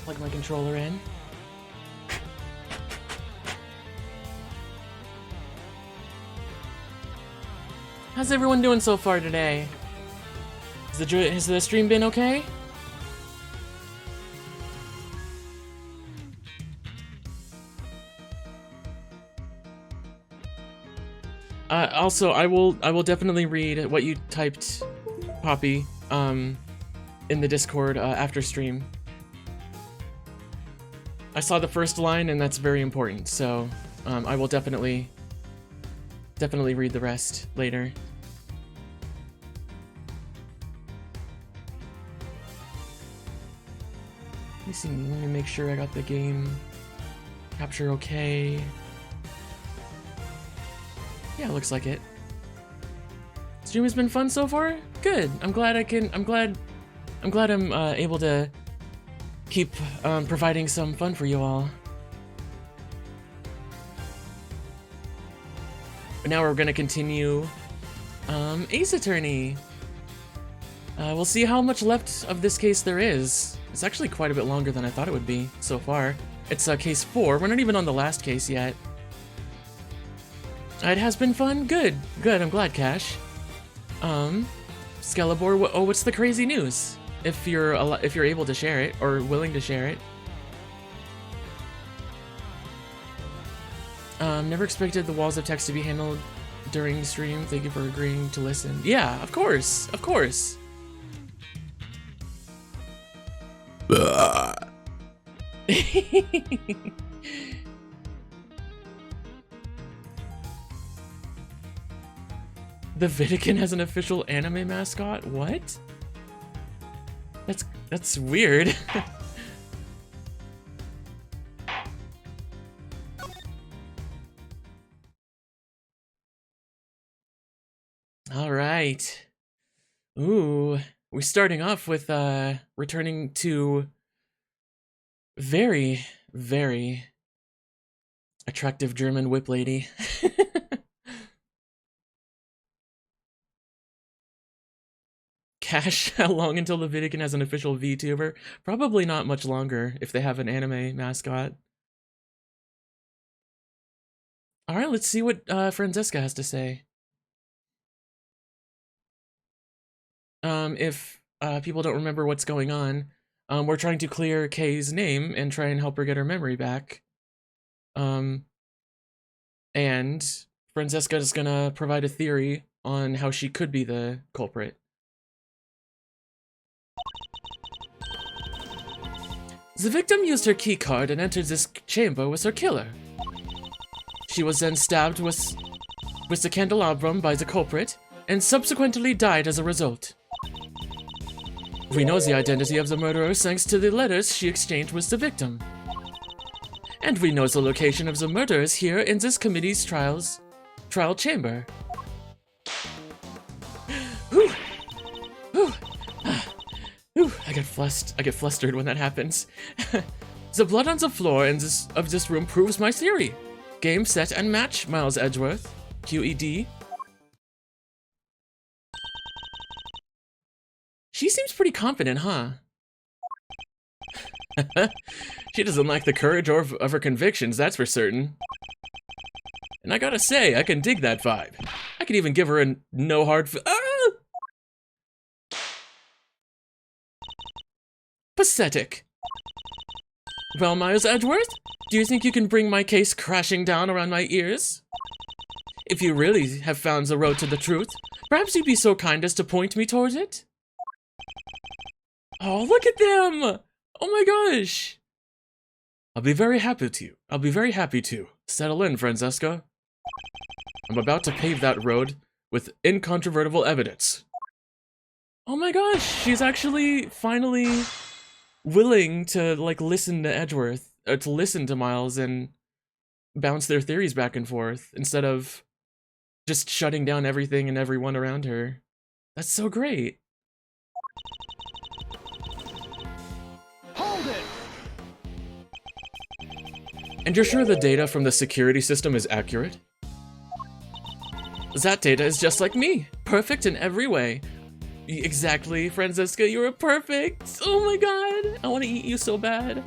Plug my controller in. How's everyone doing so far today? Has the stream been okay? Also, I will definitely read what you typed, Poppy, in the Discord after stream. I saw the first line, and that's very important. So, I will definitely read the rest later. Let me make sure I got the game capture okay. Yeah, looks like it. Stream has been fun so far? Good. I'm glad I'm able to keep providing some fun for you all. But now we're gonna continue Ace Attorney. We'll see how much left of this case there is. It's actually quite a bit longer than I thought it would be so far. It's case 4. We're not even on the last case yet. It has been fun? Good. Good, I'm glad, Cash. Skelebor, what's the crazy news? If you're able to share it, or willing to share it. Never expected the walls of text to be handled during stream. Thank you for agreeing to listen. Yeah, of course, of course. The Vatican has an official anime mascot? What? That's weird. All right. Ooh, we're starting off with returning to very, very attractive German whip lady. Cash, how long until the Vatican has an official VTuber? Probably not much longer if they have an anime mascot. Alright, let's see what Francesca has to say. If people don't remember what's going on, we're trying to clear Kay's name and try and help her get her memory back. And Francesca is gonna provide a theory on how she could be the culprit. The victim used her keycard and entered this chamber with her killer. She was then stabbed with the candelabrum by the culprit, and subsequently died as a result. We know the identity of the murderer thanks to the letters she exchanged with the victim. And we know the location of the murderers here in this committee's trial chamber. Whew. Whew. Ooh, I get flustered when that happens. The blood on the floor of this room proves my theory. Game, set, and match, Miles Edgeworth. QED. She seems pretty confident, huh? She doesn't lack the courage of her convictions, that's for certain. And I gotta say, I can dig that vibe. I could even give her a no hard Pathetic. Well, Miles Edgeworth, do you think you can bring my case crashing down around my ears? If you really have found the road to the truth, perhaps you'd be so kind as to point me towards it? Oh, look at them! Oh my gosh! I'll be very happy to. Settle in, Francesca. I'm about to pave that road with incontrovertible evidence. Oh my gosh, she's actually finally willing to, like, listen to Edgeworth, or to listen to Miles and bounce their theories back and forth, instead of just shutting down everything and everyone around her. That's so great. Hold it! And you're sure the data from the security system is accurate? That data is just like me, perfect in every way. Exactly, Franziska, you were perfect! Oh my god! I want to eat you so bad.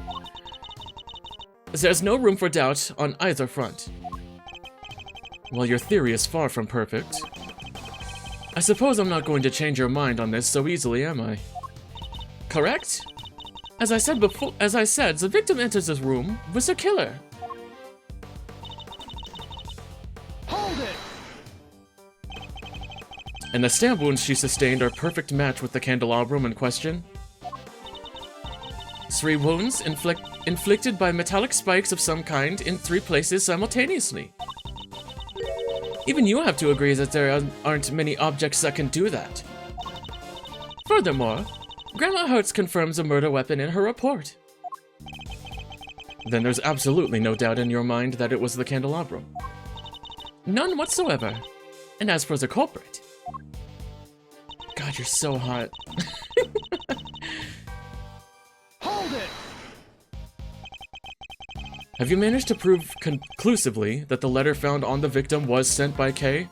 There's no room for doubt on either front. While your theory is far from perfect, I suppose I'm not going to change your mind on this so easily, am I? Correct? As I said, the victim enters this room with a killer. Hold it! And the stab wounds she sustained are a perfect match with the candelabrum in question. 3 wounds inflicted by metallic spikes of some kind in 3 places simultaneously. Even you have to agree that there aren't many objects that can do that. Furthermore, Grandma Hertz confirms a murder weapon in her report. Then there's absolutely no doubt in your mind that it was the candelabrum. None whatsoever. And as for the culprit... God, you're so hot. Hold it! Have you managed to prove conclusively that the letter found on the victim was sent by Kay?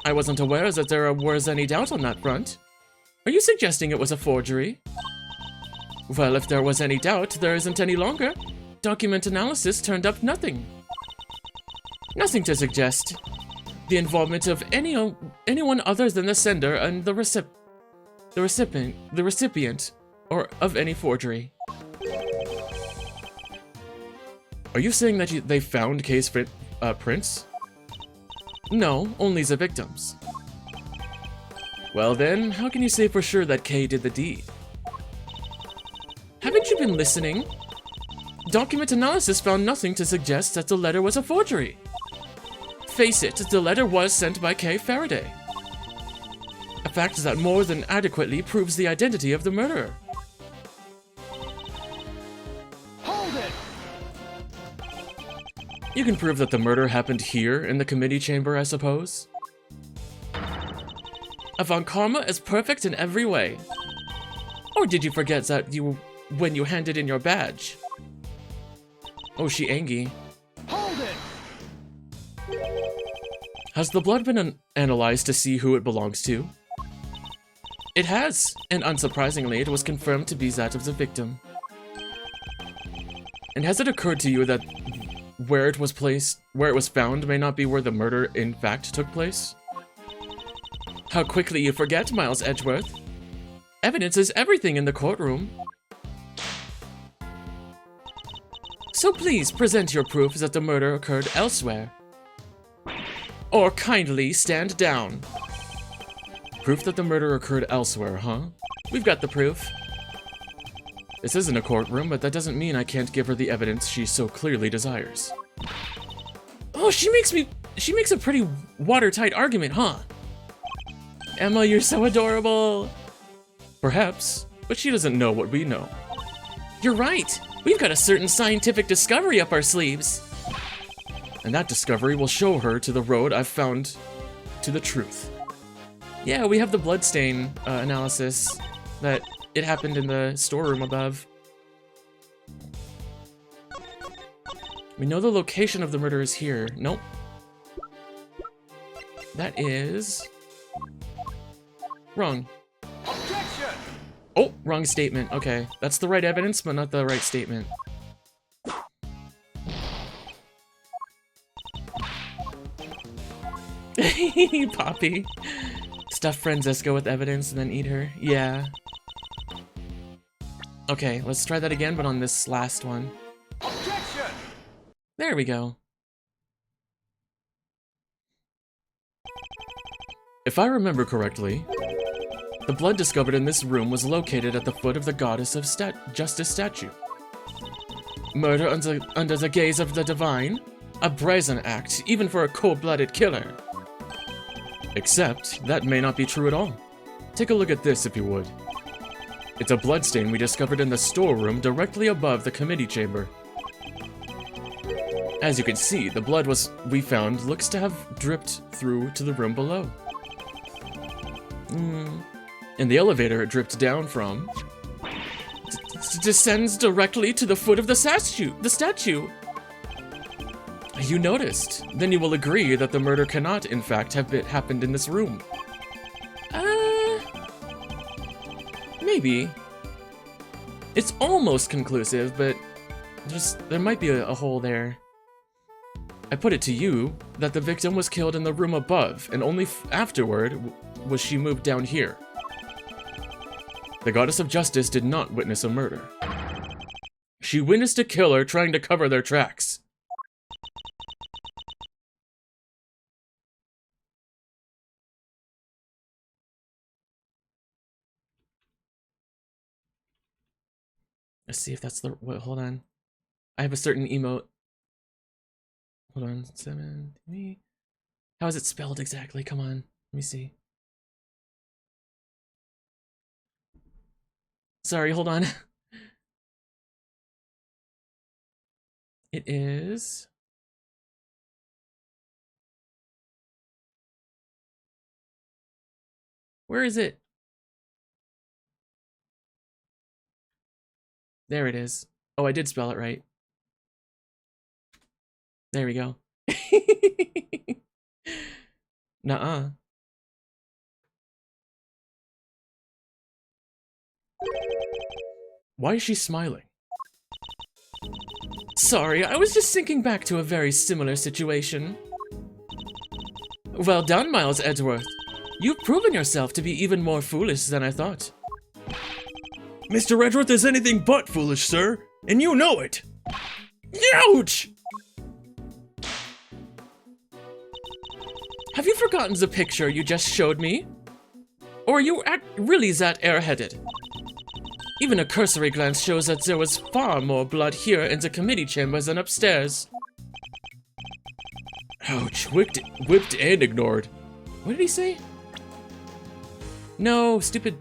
I wasn't aware that there was any doubt on that front. Are you suggesting it was a forgery? Well, if there was any doubt, there isn't any longer. Document analysis turned up nothing. Nothing to suggest the involvement of anyone other than the sender and the recipient, or of any forgery. Are you saying that they found Kay's prints? No, only the victims. Well then, how can you say for sure that Kay did the deed? Haven't you been listening? Document analysis found nothing to suggest that the letter was a forgery. Face it, the letter was sent by Kay Faraday. A fact that more than adequately proves the identity of the murderer. Hold it! You can prove that the murder happened here in the committee chamber, I suppose? Von Karma is perfect in every way. Or did you forget that when you handed in your badge? Oh, she angry. Hold it! Has the blood been analyzed to see who it belongs to? It has, and unsurprisingly, it was confirmed to be that of the victim. And has it occurred to you that where it was found may not be where the murder in fact took place? How quickly you forget, Miles Edgeworth. Evidence is everything in the courtroom. So please present your proof that the murder occurred elsewhere. Or kindly stand down. Proof that the murder occurred elsewhere, huh? We've got the proof. This isn't a courtroom, but that doesn't mean I can't give her the evidence she so clearly desires. Oh, she makes a pretty watertight argument, huh? Emma, you're so adorable. Perhaps, but she doesn't know what we know. You're right. We've got a certain scientific discovery up our sleeves. And that discovery will show her to the road I've found to the truth. Yeah, we have the bloodstain analysis that it happened in the storeroom above. We know the location of the murder is here. Nope. That is... wrong. Objection! Oh, wrong statement. Okay, that's the right evidence, but not the right statement. Poppy. Stuff Franziska with evidence and then eat her. Yeah. Okay, let's try that again, but on this last one. Objection! There we go. If I remember correctly, the blood discovered in this room was located at the foot of the Goddess of Justice statue. Murder under the gaze of the divine? A brazen act, even for a cold-blooded killer. Except, that may not be true at all. Take a look at this if you would. It's a bloodstain we discovered in the storeroom directly above the committee chamber. As you can see, the blood we found looks to have dripped through to the room below. In the elevator it dripped down from... descends directly to the foot of the statue. You noticed. Then you will agree that the murder cannot, in fact, have happened in this room. Maybe. It's almost conclusive, but there might be a hole there. I put it to you that the victim was killed in the room above, and only afterward was she moved down here. The goddess of justice did not witness a murder. She witnessed a killer trying to cover their tracks. Let's see if that's the... Wait, hold on. I have a certain emote. Hold on. 7... How is it spelled exactly? Come on. Let me see. Sorry, hold on. It is... Where is it? There it is. Oh, I did spell it right. There we go. Nuh-uh. Why is she smiling? Sorry, I was just thinking back to a very similar situation. Well done, Miles Edgeworth. You've proven yourself to be even more foolish than I thought. Mr. Edgeworth is anything but foolish, sir, and you know it. Ouch! Have you forgotten the picture you just showed me? Or are you really that airheaded? Even a cursory glance shows that there was far more blood here in the committee chambers than upstairs. Ouch, whipped and ignored. What did he say? No, stupid...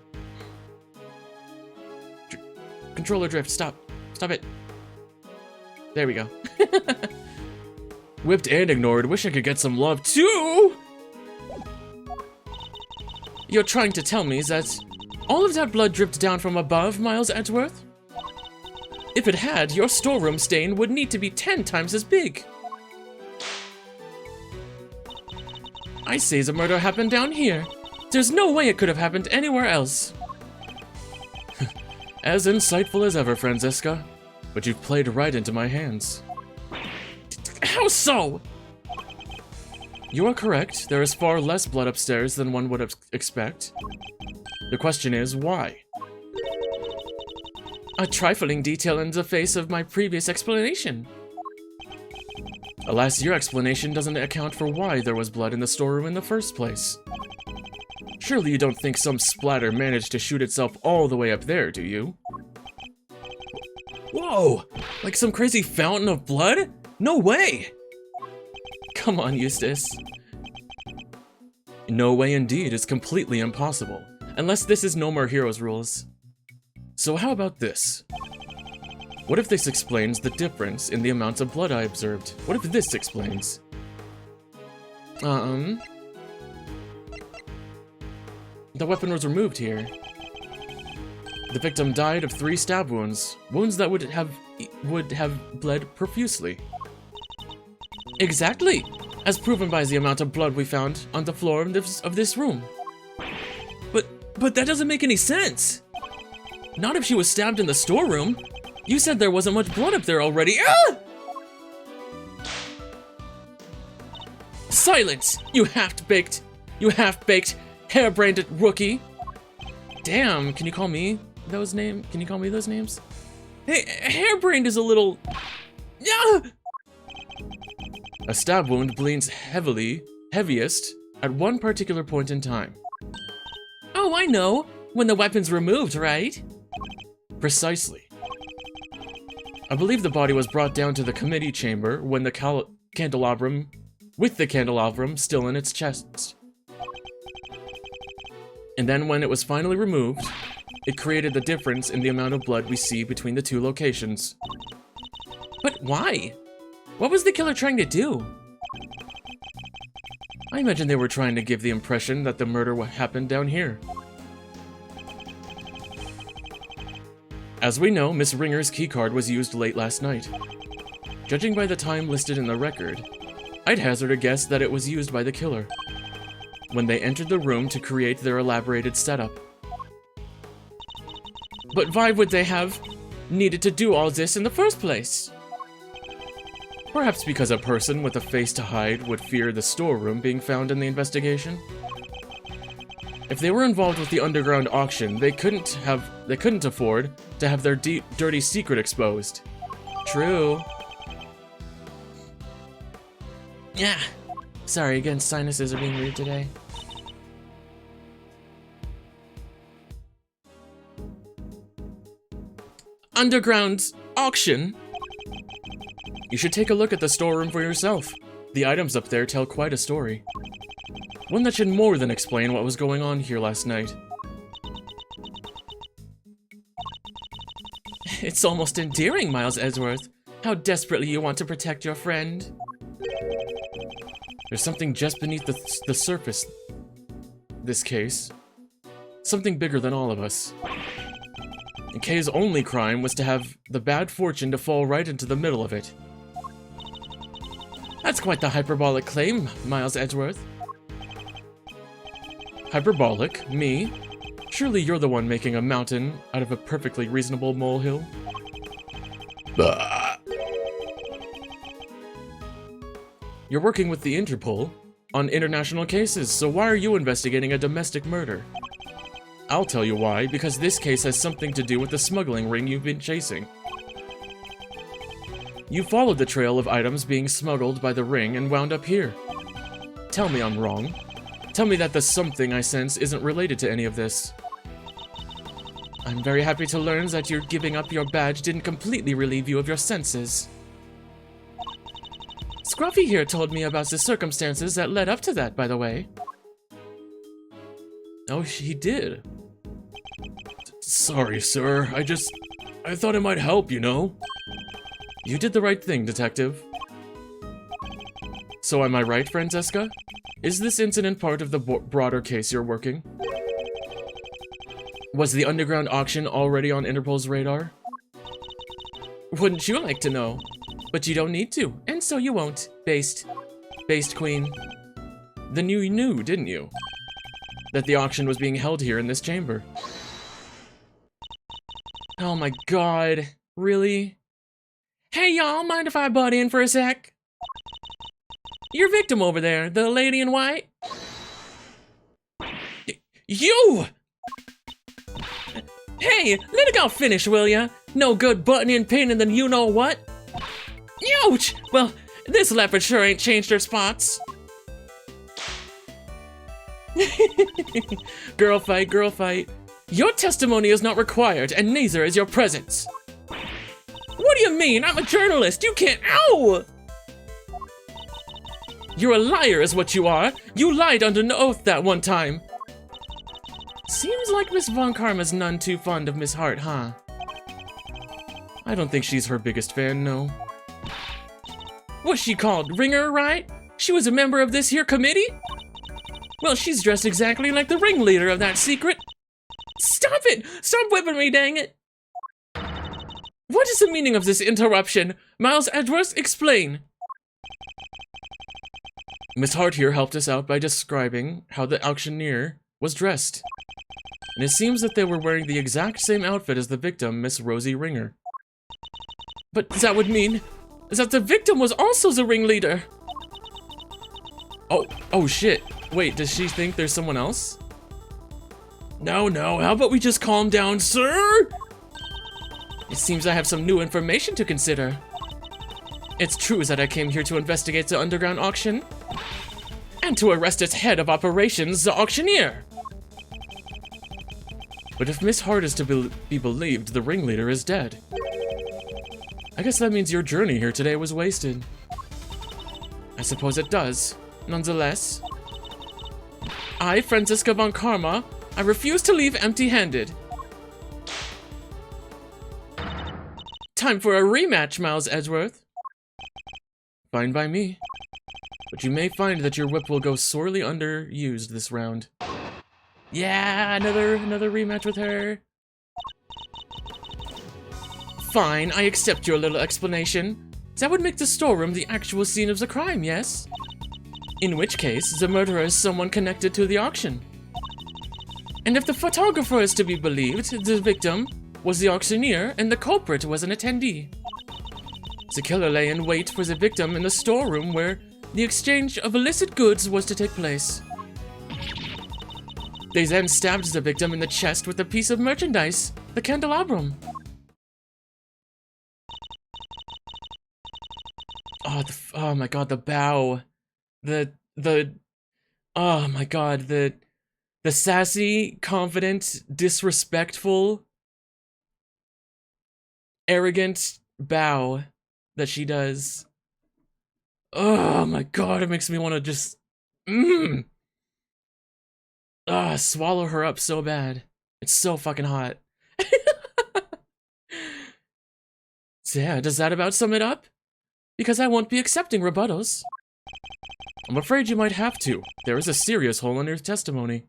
Controller drift, stop. Stop it. There we go. Whipped and ignored, wish I could get some love too! You're trying to tell me that all of that blood dripped down from above, Miles Edgeworth? If it had, your storeroom stain would need to be 10 times as big. I say the murder happened down here. There's no way it could have happened anywhere else. As insightful as ever, Franziska. But you've played right into my hands. How so? You are correct. There is far less blood upstairs than one would expect. The question is, why? A trifling detail in the face of my previous explanation. Alas, your explanation doesn't account for why there was blood in the storeroom in the first place. Surely you don't think some splatter managed to shoot itself all the way up there, do you? Whoa! Like some crazy fountain of blood? No way! Come on, Eustace. No way indeed is completely impossible, unless this is No More Heroes rules. So how about this? What if this explains the difference in the amount of blood I observed? What if this explains? The weapon was removed here. The victim died of 3 stab wounds, wounds that would have bled profusely. Exactly, as proven by the amount of blood we found on the floor of this room. But that doesn't make any sense. Not if she was stabbed in the storeroom. You said there wasn't much blood up there already. Ah! Silence, you half-baked, hair-brained rookie. Damn, can you call me those names? Can you call me those names? Hey, hair-brained is a little... Yeah! A stab wound bleeds heaviest at one particular point in time. Oh, I know. When the weapon's removed, right? Precisely. I believe the body was brought down to the committee chamber when the candelabrum, with the candelabrum still in its chest. And then when it was finally removed, it created the difference in the amount of blood we see between the 2 locations. But why? What was the killer trying to do? I imagine they were trying to give the impression that the murder happened down here. As we know, Miss Ringer's keycard was used late last night. Judging by the time listed in the record, I'd hazard a guess that it was used by the killer when they entered the room to create their elaborated setup. But why would they have needed to do all this in the first place? Perhaps because a person with a face to hide would fear the storeroom being found in the investigation. If they were involved with the underground auction, they couldn't afford to have their dirty secret exposed. True. Yeah. Sorry again, sinuses are being weird today. Underground auction? You should take a look at the storeroom for yourself. The items up there tell quite a story. One that should more than explain what was going on here last night. It's almost endearing, Miles Edgeworth. How desperately you want to protect your friend. There's something just beneath the surface. This case. Something bigger than all of us. And Kay's only crime was to have the bad fortune to fall right into the middle of it. That's quite the hyperbolic claim, Miles Edgeworth. Hyperbolic? Me? Surely you're the one making a mountain out of a perfectly reasonable molehill? Bah. You're working with the Interpol on international cases, so why are you investigating a domestic murder? I'll tell you why, because this case has something to do with the smuggling ring you've been chasing. You followed the trail of items being smuggled by the ring and wound up here. Tell me I'm wrong. Tell me that the something I sense isn't related to any of this. I'm very happy to learn that your giving up your badge didn't completely relieve you of your senses. Scruffy here told me about the circumstances that led up to that, by the way. Oh, he did. Sorry, sir. I thought it might help, you know? You did the right thing, detective. So am I right, Francesca? Is this incident part of the broader case you're working? Was the underground auction already on Interpol's radar? Wouldn't you like to know? But you don't need to, and so you won't. Based queen. Then you knew, didn't you? That the auction was being held here in this chamber. Oh my god. Really? Hey y'all, mind if I butt in for a sec? Your victim over there, the lady in white? You! Hey, let a girl finish, will ya? No good butting in pin and then you know what? Ouch! Well, this leopard sure ain't changed her spots. Girl fight, girl fight. Your testimony is not required, and neither is your presence. What do you mean? I'm a journalist. You can't. Ow! You're a liar, is what you are. You lied under an oath that one time. Seems like Miss Von Karma's none too fond of Miss Hart, huh? I don't think she's her biggest fan, no. What's she called? Ringer, right? She was a member of this here committee? Well, she's dressed exactly like the ringleader of that secret. Stop it! Stop whipping me, dang it! What is the meaning of this interruption? Miles Edgeworth, explain. Miss Hart here helped us out by describing how the auctioneer was dressed. And it seems that they were wearing the exact same outfit as the victim, Miss Rosie Ringer. But that would mean that the victim was also the ringleader. Oh shit. Wait, does she think there's someone else? No, how about we just calm down, sir? It seems I have some new information to consider. It's true that I came here to investigate the underground auction and to arrest its head of operations, the auctioneer. But if Miss Hart is to be believed, the ringleader is dead. I guess that means your journey here today was wasted. I suppose it does. Nonetheless, I, Franziska von Karma, I refuse to leave empty-handed. Time for a rematch, Miles Edgeworth. Fine by me. But you may find that your whip will go sorely underused this round. Yeah, another rematch with her. Fine, I accept your little explanation. That would make the storeroom the actual scene of the crime, yes? In which case, the murderer is someone connected to the auction. And if the photographer is to be believed, the victim was the auctioneer and the culprit was an attendee. The killer lay in wait for the victim in the storeroom where the exchange of illicit goods was to take place. They then stabbed the victim in the chest with a piece of merchandise, the candelabrum. Oh my god, the bow. Oh my god, the sassy, confident, disrespectful, arrogant bow that she does. Oh my god, it makes me want to just swallow her up so bad. It's so fucking hot. So yeah, does that about sum it up? Because I won't be accepting rebuttals. I'm afraid you might have to. There is a serious hole in your testimony.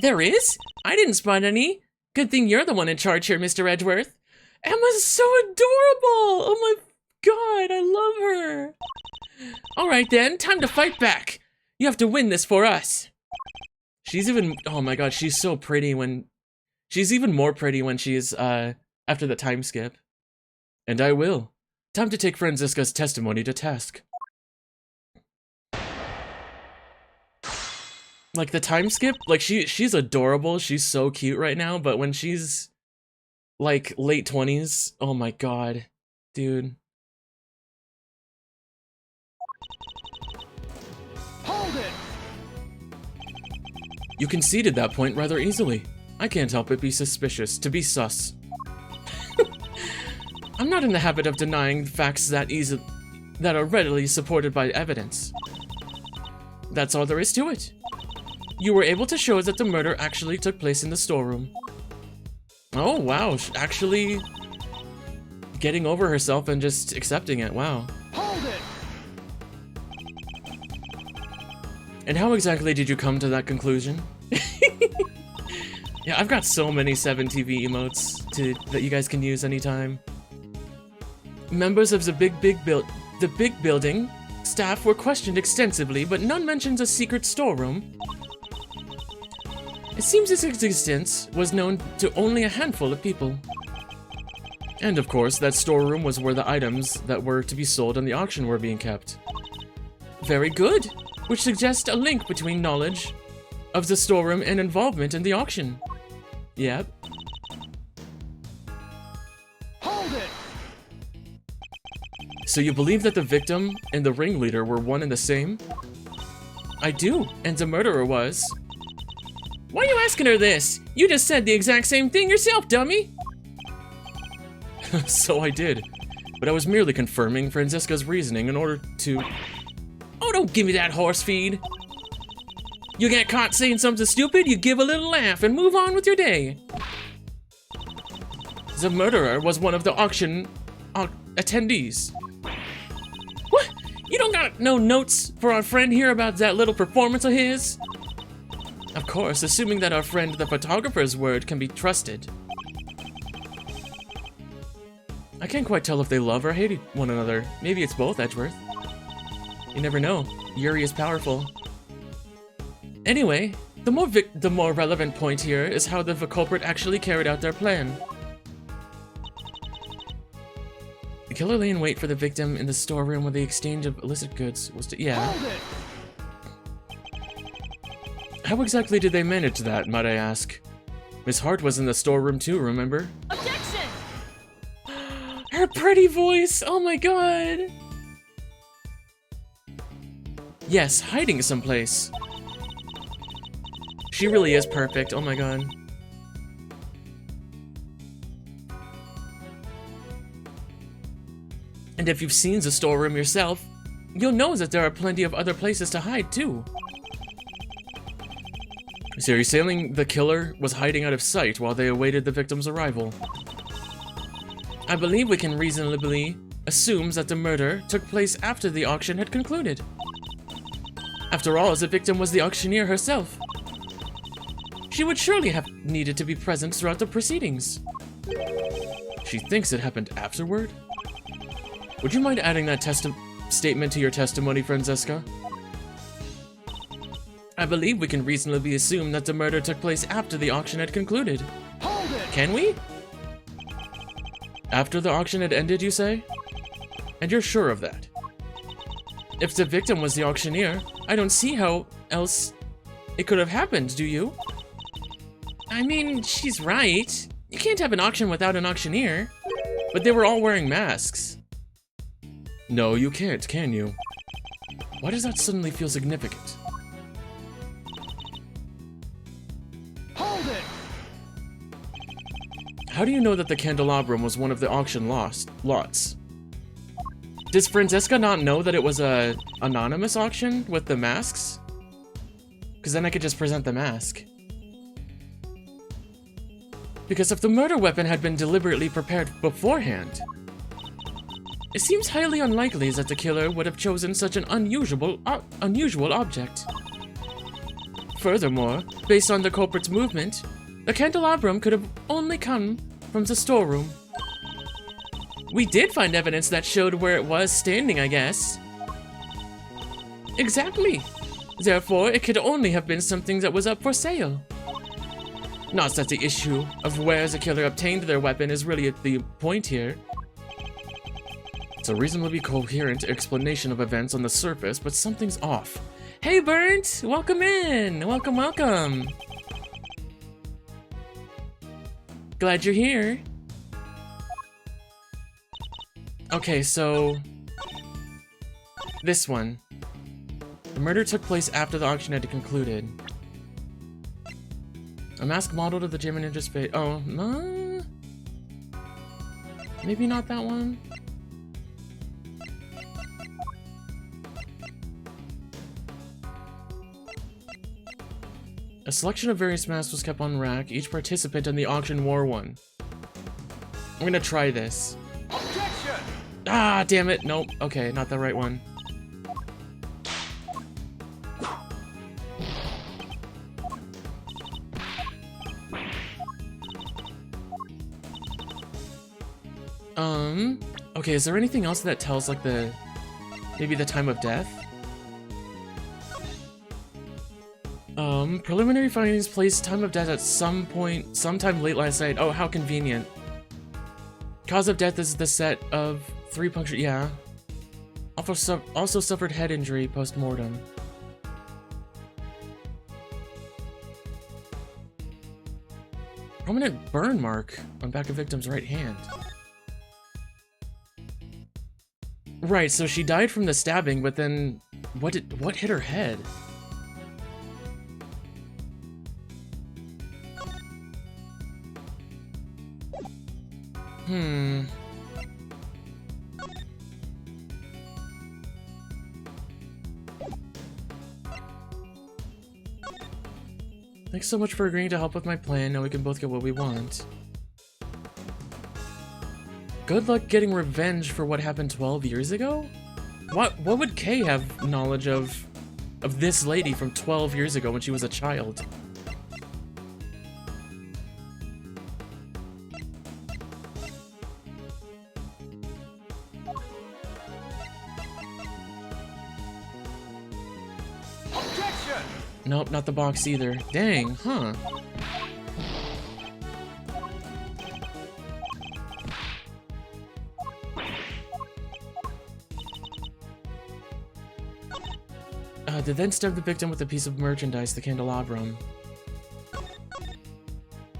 There is? I didn't spot any. Good thing you're the one in charge here, Mr. Edgeworth. Emma's so adorable! Oh my god, I love her. Alright then, time to fight back. You have to win this for us. She's even, oh my god, she's so pretty when, she's even more pretty when she's, after the time skip. And I will. Time to take Franziska's testimony to task. Like the time skip, like she's adorable, she's so cute right now, but when she's like late 20s, oh my god, dude. Hold it! You conceded that point rather easily. I can't help but be suspicious, to be sus. I'm not in the habit of denying facts that are readily supported by evidence. That's all there is to it. You were able to show us that the murder actually took place in the storeroom. Oh wow, actually getting over herself and just accepting it, wow. Hold it! And how exactly did you come to that conclusion? Yeah, I've got so many 7TV emotes that you guys can use anytime. Members of the big building staff were questioned extensively, but none mentions a secret storeroom. It seems its existence was known to only a handful of people. And of course, that storeroom was where the items that were to be sold on the auction were being kept. Very good, which suggests a link between knowledge of the storeroom and involvement in the auction. Yep. Hold it! So you believe that the victim and the ringleader were one and the same? I do, and the murderer was. Why are you asking her this? You just said the exact same thing yourself, dummy! So I did, but I was merely confirming Franziska's reasoning in order to... Oh, don't give me that horse feed! You get caught saying something stupid, you give a little laugh and move on with your day. The murderer was one of the auction attendees. What? You don't got no notes for our friend here about that little performance of his? Of course, assuming that our friend the photographer's word can be trusted. I can't quite tell if they love or hate one another. Maybe it's both, Edgeworth. You never know. Yuri is powerful. Anyway, the more relevant point here is how the culprit actually carried out their plan. The killer lay in wait for the victim in the storeroom where the exchange of illicit goods was to... Yeah. Hold it! How exactly did they manage that, might I ask? Miss Hart was in the storeroom too, remember? Objection! Her pretty voice! Oh my god! Yes, hiding someplace. She really is perfect, oh my god. And if you've seen the storeroom yourself, you'll know that there are plenty of other places to hide too. So you're saying the killer was hiding out of sight while they awaited the victim's arrival? I believe we can reasonably assume that the murder took place after the auction had concluded. After all, the victim was the auctioneer herself. She would surely have needed to be present throughout the proceedings. She thinks it happened afterward? Would you mind adding that statement to your testimony, Franziska? I believe we can reasonably assume that the murder took place after the auction had concluded. Hold it! Can we? After the auction had ended, you say? And you're sure of that? If the victim was the auctioneer, I don't see how else it could have happened, do you? I mean, she's right. You can't have an auction without an auctioneer. But they were all wearing masks. No, you can't, can you? Why does that suddenly feel significant? Hold it! How do you know that the candelabrum was one of the auction lots? Does Francesca not know that it was a anonymous auction with the masks? Because then I could just present the mask. Because if the murder weapon had been deliberately prepared beforehand, it seems highly unlikely that the killer would have chosen such an unusual object. Furthermore, based on the culprit's movement, the candelabrum could have only come from the storeroom. We did find evidence that showed where it was standing, I guess. Exactly. Therefore, it could only have been something that was up for sale. Not that the issue of where the killer obtained their weapon is really the point here. It's a reasonably coherent explanation of events on the surface, but something's off. Hey, Burnt! Welcome in! Welcome, welcome! Glad you're here. Okay, so... this one. The murder took place after the auction had concluded. A mask modeled of the Gem Ninja's face. Oh, no. Maybe not that one. A selection of various masks was kept on rack. Each participant in the auction wore one. I'm gonna try this. Objection! Ah, damn it. Nope. Okay, not the right one. Okay, is there anything else that tells, like, maybe the time of death? Preliminary findings place time of death at some point, sometime late last night. Oh, how convenient. Cause of death is the set of 3 puncture, yeah. Also suffered head injury post-mortem. Prominent burn mark on back of victim's right hand. Right, so she died from the stabbing, but then what hit her head? Thanks so much for agreeing to help with my plan. Now we can both get what we want. Good luck getting revenge for what happened 12 years ago? What would Kay have knowledge of this lady from 12 years ago when she was a child? Objection! Nope, not the box either. Dang, huh? They then stabbed the victim with a piece of merchandise, the candelabrum.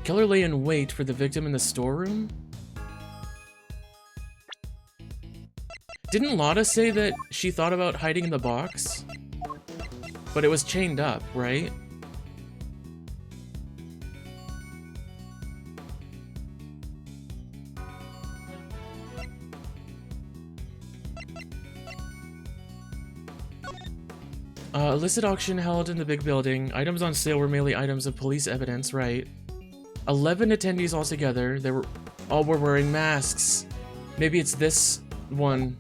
Killer lay in wait for the victim in the storeroom? Didn't Lotta say that she thought about hiding in the box? But it was chained up, right? Illicit auction held in the big building. Items on sale were mainly items of police evidence, right? 11 attendees altogether. They were all wearing masks. Maybe it's this one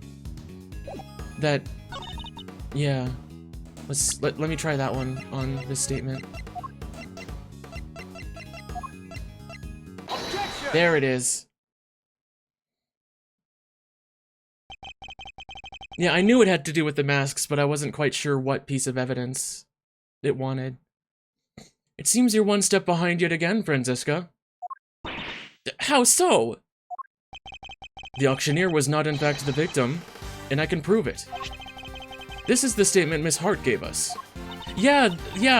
that, yeah. Let me try that one on this statement. Objection! There it is. Yeah, I knew it had to do with the masks, but I wasn't quite sure what piece of evidence. it wanted. It seems you're one step behind yet again, Franziska. How so? The auctioneer was not in fact the victim, and I can prove it. This is the statement Miss Hart gave us. Yeah,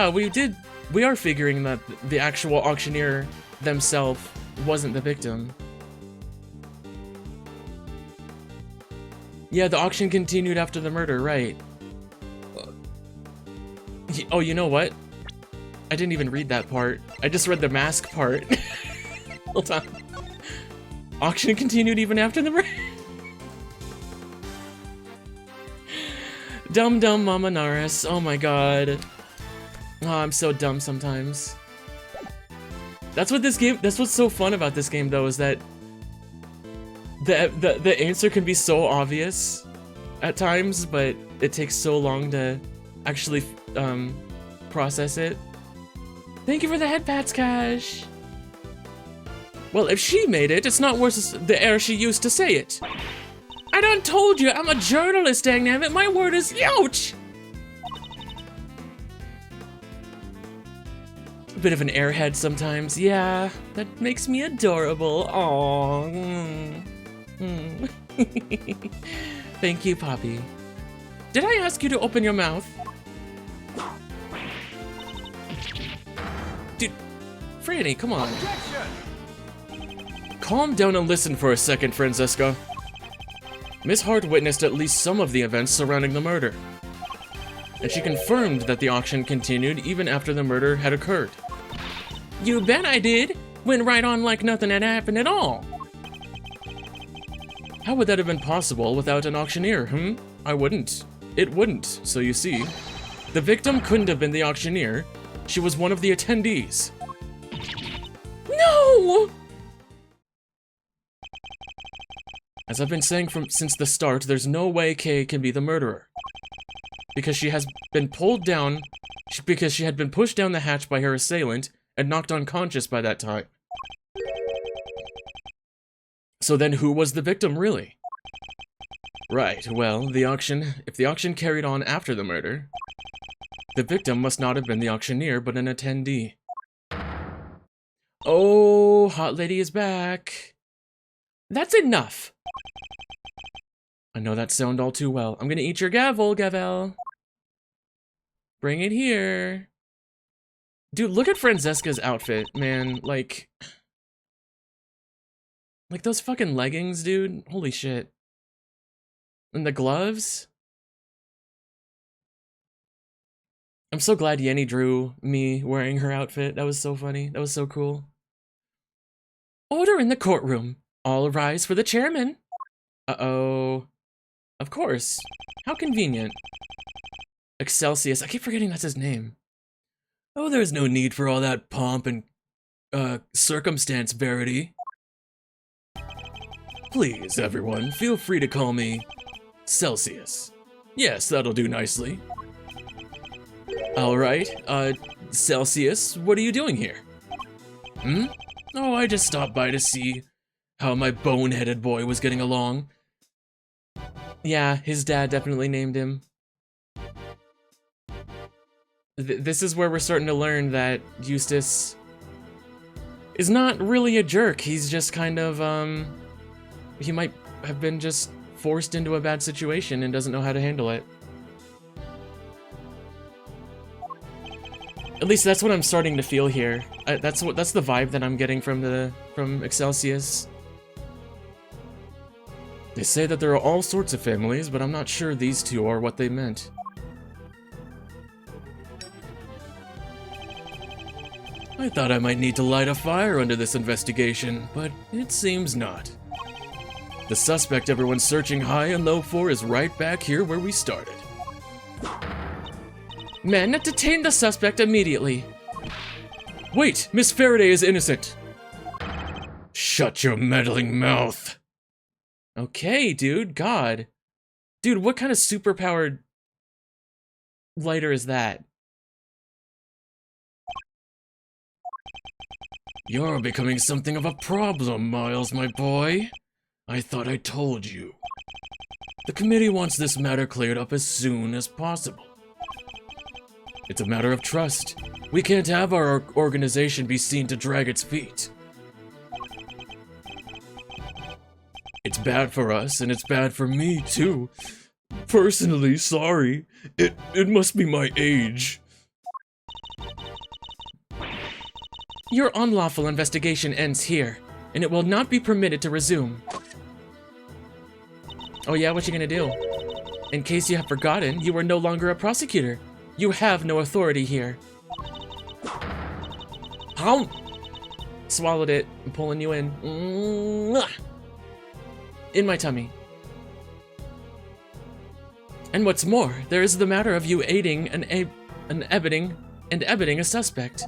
we are figuring that the actual auctioneer themselves wasn't the victim. Yeah, the auction continued after the murder, right. Oh, you know what? I didn't even read that part. I just read the mask part. Hold on. Auction continued even after the murder? Dumb Mama Narris. Oh my god. Oh, I'm so dumb sometimes. That's what's so fun about this game though, is that the answer can be so obvious at times, but it takes so long to actually process it. Thank you for the head pats, Cash. Well, if she made it, it's not worth the air she used to say it. I done told you, I'm a journalist, dangnabbit. My word is youch. A bit of an airhead sometimes. Yeah, that makes me adorable. Aww. Thank you, Poppy. Did I ask you to open your mouth? Dude, Franny, come on. Calm down and listen for a second, Franziska. Miss Hart witnessed at least some of the events surrounding the murder, and she confirmed that the auction continued even after the murder had occurred. You bet I did. Went right on like nothing had happened at all. How would that have been possible without an auctioneer, I wouldn't. It wouldn't, so you see. The victim couldn't have been the auctioneer. She was one of the attendees. No! As I've been saying since the start, there's no way Kay can be the murderer. Because she has been pulled down, because she had been pushed down the hatch by her assailant and knocked unconscious by that time. So then who was the victim, really? Right, well, if the auction carried on after the murder, the victim must not have been the auctioneer, but an attendee. Oh, Hot Lady is back. That's enough. I know that sound all too well. I'm gonna eat your gavel, Gavel. Bring it here. Dude, look at Franziska's outfit, man. Like those fucking leggings, dude. Holy shit. And the gloves. I'm so glad Yenny drew me wearing her outfit. That was so funny. That was so cool. Order in the courtroom. All rise for the chairman. Uh-oh. Of course. How convenient. Excelsius. I keep forgetting that's his name. Oh, there's no need for all that pomp and, circumstance, Verity. Please, everyone, feel free to call me Celsius. Yes, that'll do nicely. Alright, Celsius, what are you doing here? Oh, I just stopped by to see how my boneheaded boy was getting along. Yeah, his dad definitely named him. This is where we're starting to learn that Eustace is not really a jerk. He's just kind of, he might have been just forced into a bad situation and doesn't know how to handle it. At least that's what I'm starting to feel here. That's the vibe that I'm getting from Excelsius. They say that there are all sorts of families, but I'm not sure these two are what they meant. I thought I might need to light a fire under this investigation, but it seems not. The suspect everyone's searching high and low for is right back here where we started. Men, detain the suspect immediately. Wait, Miss Faraday is innocent. Shut your meddling mouth. Okay, dude, God. Dude, what kind of superpowered lighter is that? You're becoming something of a problem, Miles, my boy. I thought I told you. The committee wants this matter cleared up as soon as possible. It's a matter of trust. We can't have our organization be seen to drag its feet. It's bad for us, and it's bad for me, too. Personally, sorry. It must be my age. Your unlawful investigation ends here, and it will not be permitted to resume. Oh yeah, what you gonna do? In case you have forgotten, you are no longer a prosecutor. You have no authority here. How? Swallowed it. I'm pulling you in. In my tummy. And what's more, there is the matter of you aiding and abetting a suspect.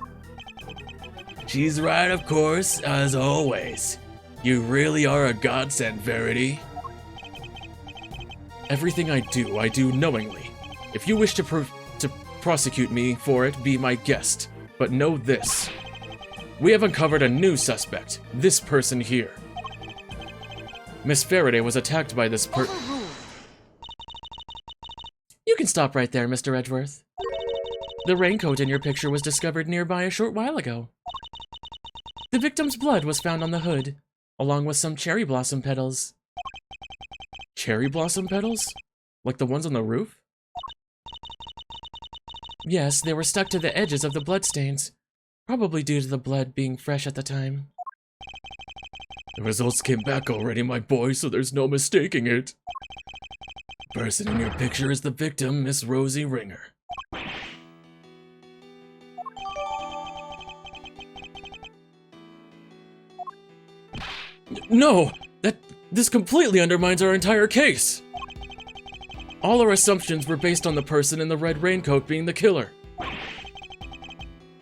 She's right, of course, as always. You really are a godsend, Verity. Everything I do knowingly. If you wish to prosecute me for it, be my guest. But know this. We have uncovered a new suspect, this person here. Miss Faraday was attacked by this You can stop right there, Mr. Edgeworth. The raincoat in your picture was discovered nearby a short while ago. The victim's blood was found on the hood, along with some cherry blossom petals. Cherry blossom petals? Like the ones on the roof? Yes, they were stuck to the edges of the bloodstains, probably due to the blood being fresh at the time. The results came back already, my boy, so there's no mistaking it. The person in your picture is the victim, Miss Rosie Ringer. No! This completely undermines our entire case! All our assumptions were based on the person in the red raincoat being the killer.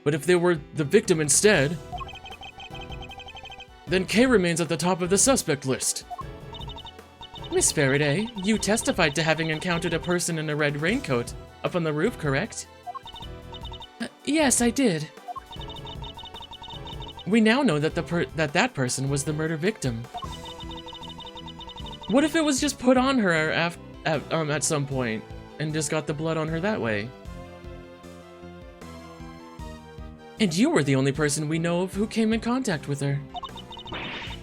But if they were the victim instead, then Kay remains at the top of the suspect list. Miss Faraday, you testified to having encountered a person in a red raincoat up on the roof, correct? Yes, I did. We now know that that person was the murder victim. What if it was just put on her at some point and just got the blood on her that way? And you were the only person we know of who came in contact with her.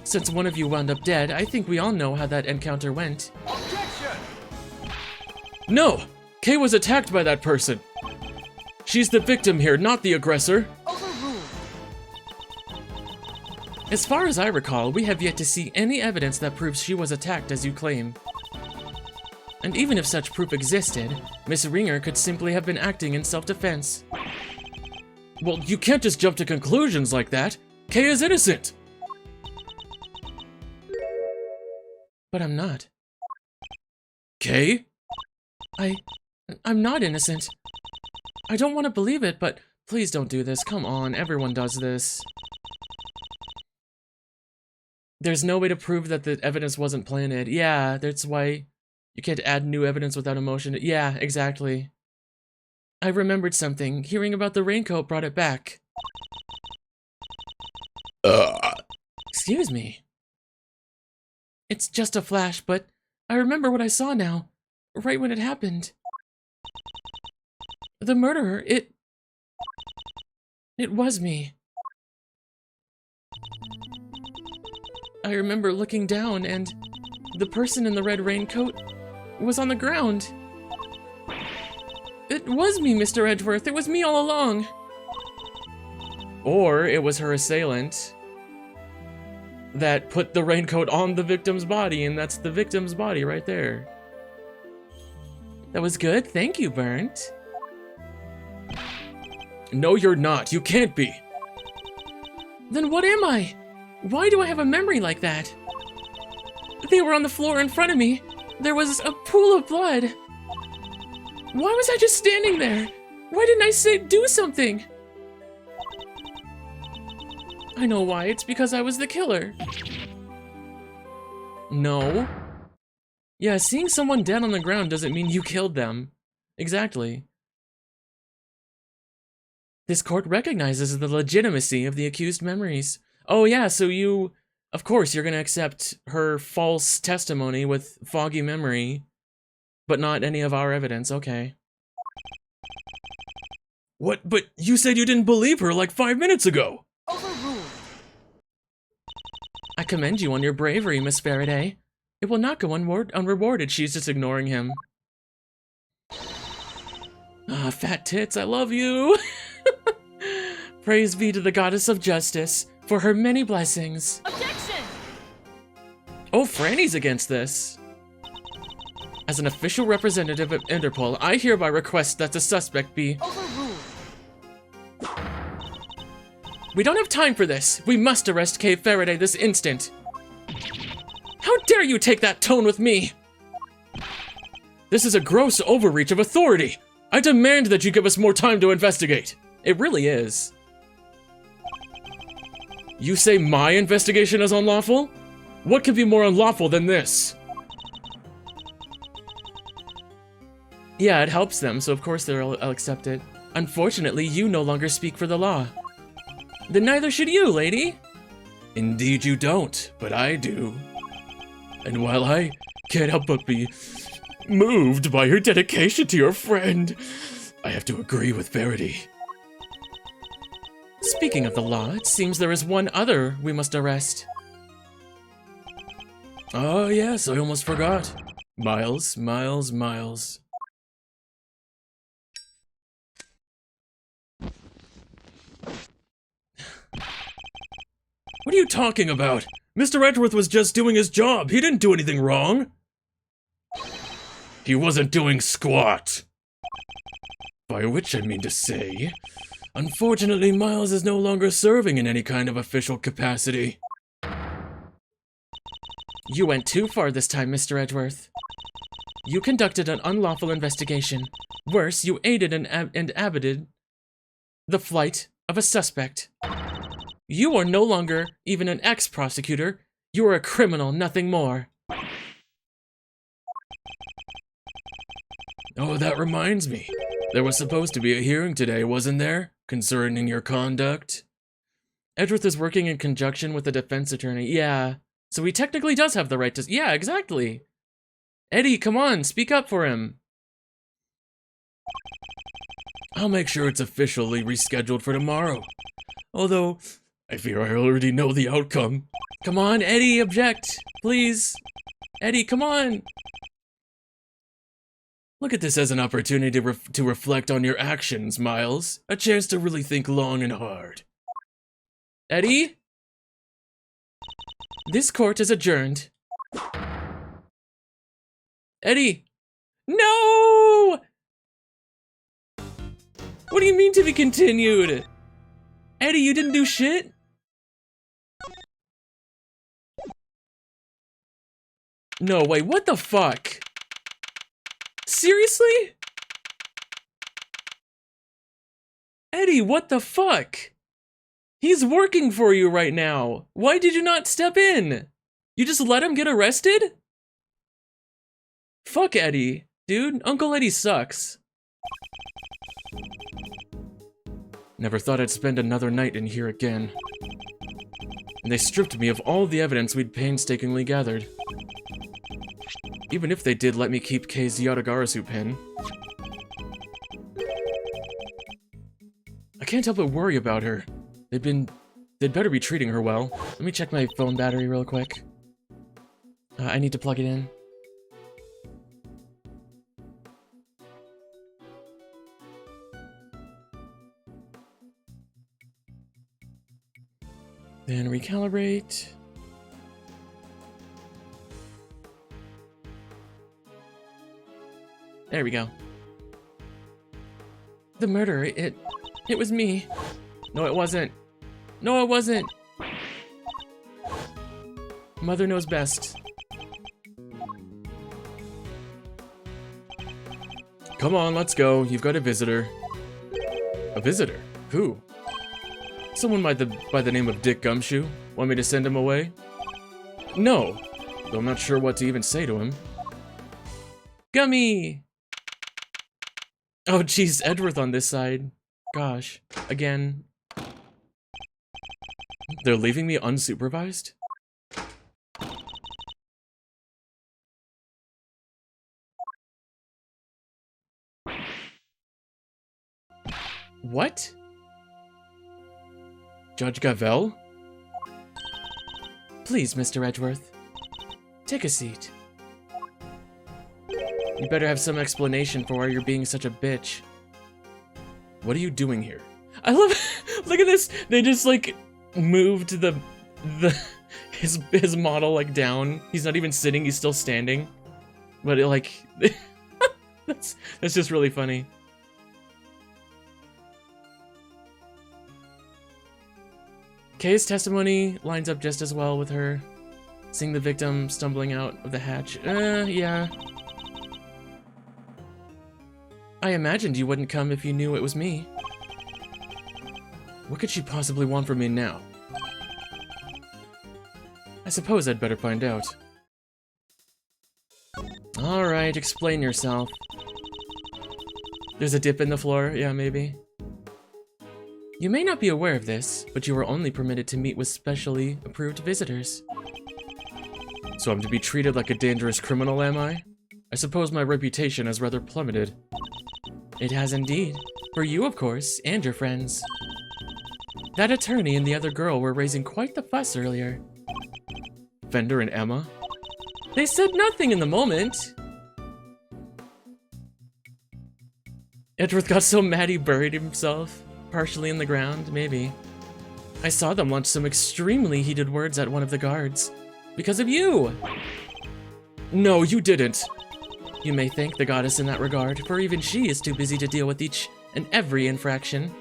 Since one of you wound up dead, I think we all know how that encounter went. Objection! No! Kay was attacked by that person. She's the victim here, not the aggressor. Overruled. As far as I recall, we have yet to see any evidence that proves she was attacked as you claim. And even if such proof existed, Miss Ringer could simply have been acting in self-defense. Well, you can't just jump to conclusions like that. Kay is innocent. But I'm not. Kay? I'm not innocent. I don't want to believe it, but please don't do this. Come on, everyone does this. There's no way to prove that the evidence wasn't planted. Yeah, that's why you can't add new evidence without emotion. Yeah, exactly. I remembered something. Hearing about the raincoat brought it back. Excuse me. It's just a flash, but I remember what I saw now, right when it happened. The murderer, it was me. I remember looking down and the person in the red raincoat was on the ground. It was me, Mr. Edgeworth. It was me all along. Or it was her assailant that put the raincoat on the victim's body, and that's the victim's body right there. That was good. Thank you, Burnt. No, you're not. You can't be. Then what am I? Why do I have a memory like that? They were on the floor in front of me. There was a pool of blood. Why was I just standing there? Why didn't I do something? I know why. It's because I was the killer. No. Yeah, seeing someone dead on the ground doesn't mean you killed them. Exactly. This court recognizes the legitimacy of the accused memories. Oh yeah, so you... Of course, you're gonna accept her false testimony with foggy memory, but not any of our evidence. Okay. What? But you said you didn't believe her like 5 minutes ago! Overruled. I commend you on your bravery, Miss Faraday. It will not go unrewarded. She's just ignoring him. Ah, fat tits, I love you! Praise be to the goddess of justice for her many blessings. Objection! Oh, Franny's against this. As an official representative of Interpol, I hereby request that the suspect be... Overruled. We don't have time for this. We must arrest Kay Faraday this instant. How dare you take that tone with me? This is a gross overreach of authority! I demand that you give us more time to investigate! It really is. You say my investigation is unlawful? What could be more unlawful than this? Yeah, it helps them, so of course they'll accept it. Unfortunately, you no longer speak for the law. Then neither should you, lady. Indeed you don't, but I do. And while I can't help but be moved by your dedication to your friend, I have to agree with Verity. Speaking of the law, it seems there is one other we must arrest. Oh yes, I almost forgot. Miles, Miles, Miles. What are you talking about? Mr. Edgeworth was just doing his job. He didn't do anything wrong. He wasn't doing squat. By which I mean to say, unfortunately, Miles is no longer serving in any kind of official capacity. You went too far this time, Mr. Edgeworth. You conducted an unlawful investigation. Worse, you aided and abetted the flight of a suspect. You are no longer even an ex-prosecutor. You are a criminal, nothing more. Oh, that reminds me. There was supposed to be a hearing today, wasn't there? Concerning your conduct? Edgeworth is working in conjunction with the defense attorney. Yeah. So he technically does have the right to... Yeah, exactly. Eddie, come on, speak up for him. I'll make sure it's officially rescheduled for tomorrow. Although, I fear I already know the outcome. Come on, Eddie, object, please. Eddie, come on. Look at this as an opportunity to reflect on your actions, Miles. A chance to really think long and hard. Eddie? This court is adjourned. Eddie! No! What do you mean to be continued? Eddie, you didn't do shit? No, wait, what the fuck? Seriously? Eddie, what the fuck? He's working for you right now. Why did you not step in? You just let him get arrested? Fuck Eddie. Dude, Uncle Eddie sucks. Never thought I'd spend another night in here again. And they stripped me of all the evidence we'd painstakingly gathered. Even if they did let me keep Kei's Yatagarasu pin. I can't help but worry about her. They'd better be treating her well. Let me check my phone battery real quick. I need to plug it in. Then recalibrate. There we go. The murder, it was me. No, it wasn't. No, it wasn't. Mother knows best. Come on, let's go. You've got a visitor. A visitor? Who? Someone by the name of Dick Gumshoe. Want me to send him away? No. Though I'm not sure what to even say to him. Gummy! Oh, jeez, Edgeworth on this side. Gosh. Again. They're leaving me unsupervised? What? Judge Gavel? Please, Mr. Edgeworth. Take a seat. You better have some explanation for why you're being such a bitch. What are you doing here? I love look at this. They just like moved his model like down. He's not even sitting, he's still standing. But it like that's just really funny. Kay's testimony lines up just as well with her seeing the victim stumbling out of the hatch. Yeah. I imagined you wouldn't come if you knew it was me. What could she possibly want from me now? I suppose I'd better find out. Alright, explain yourself. There's a dip in the floor, yeah, maybe. You may not be aware of this, but you are only permitted to meet with specially approved visitors. So I'm to be treated like a dangerous criminal, am I? I suppose my reputation has rather plummeted. It has indeed. For you, of course, and your friends. That attorney and the other girl were raising quite the fuss earlier. Fender and Emma? They said nothing in the moment! Edgeworth got so mad he buried himself, partially in the ground, maybe. I saw them launch some extremely heated words at one of the guards. Because of you! No, you didn't! You may thank the goddess in that regard, for even she is too busy to deal with each and every infraction.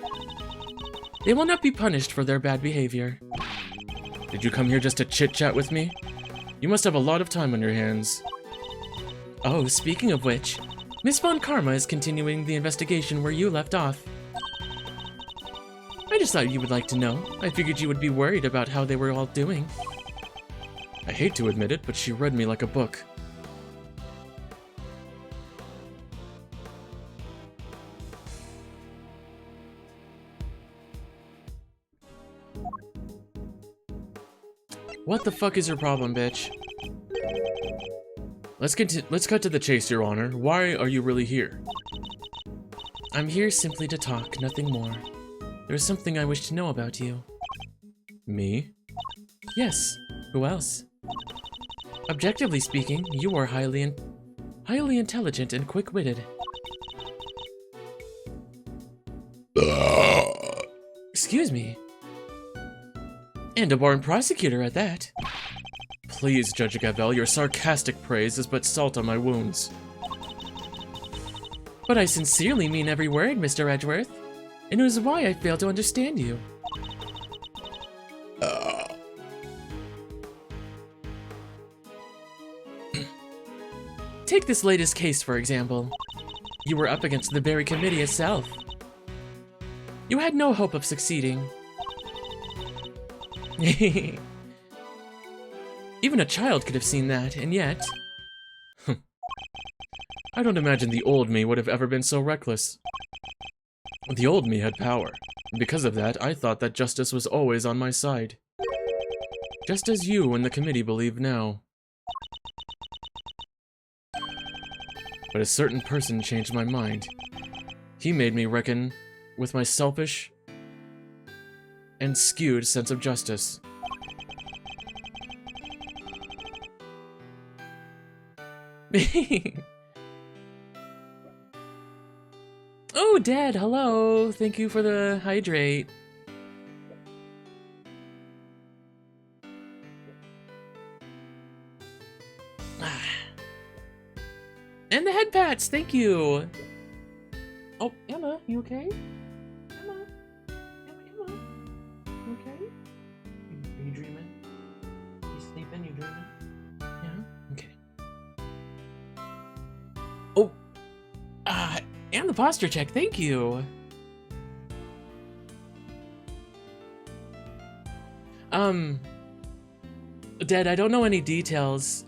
They will not be punished for their bad behavior. Did you come here just to chit-chat with me? You must have a lot of time on your hands. Oh, speaking of which, Miss Von Karma is continuing the investigation where you left off. I just thought you would like to know. I figured you would be worried about how they were all doing. I hate to admit it, but she read me like a book. What the fuck is your problem, bitch? Let's cut to the chase, Your Honor. Why are you really here? I'm here simply to talk, nothing more. There is something I wish to know about you. Me? Yes. Who else? Objectively speaking, you are highly intelligent and quick-witted. Excuse me. And a born prosecutor at that. Please, Judge Gavel, your sarcastic praise is but salt on my wounds. But I sincerely mean every word, Mr. Edgeworth. And it is why I fail to understand you. Take this latest case, for example. You were up against the very committee itself. You had no hope of succeeding. Even a child could have seen that, and yet... I don't imagine the old me would have ever been so reckless. The old me had power. Because of that, I thought that justice was always on my side. Just as you and the committee believe now. But a certain person changed my mind. He made me reckon with my selfish and skewed sense of justice. Oh, Dad, hello. Thank you for the hydrate. And the head pats, thank you. Oh, Emma, you okay? Emma, you okay? Are you dreaming? You sleeping? You dreaming? Yeah. Okay. Oh, and the posture check. Thank you. Dad, I don't know any details.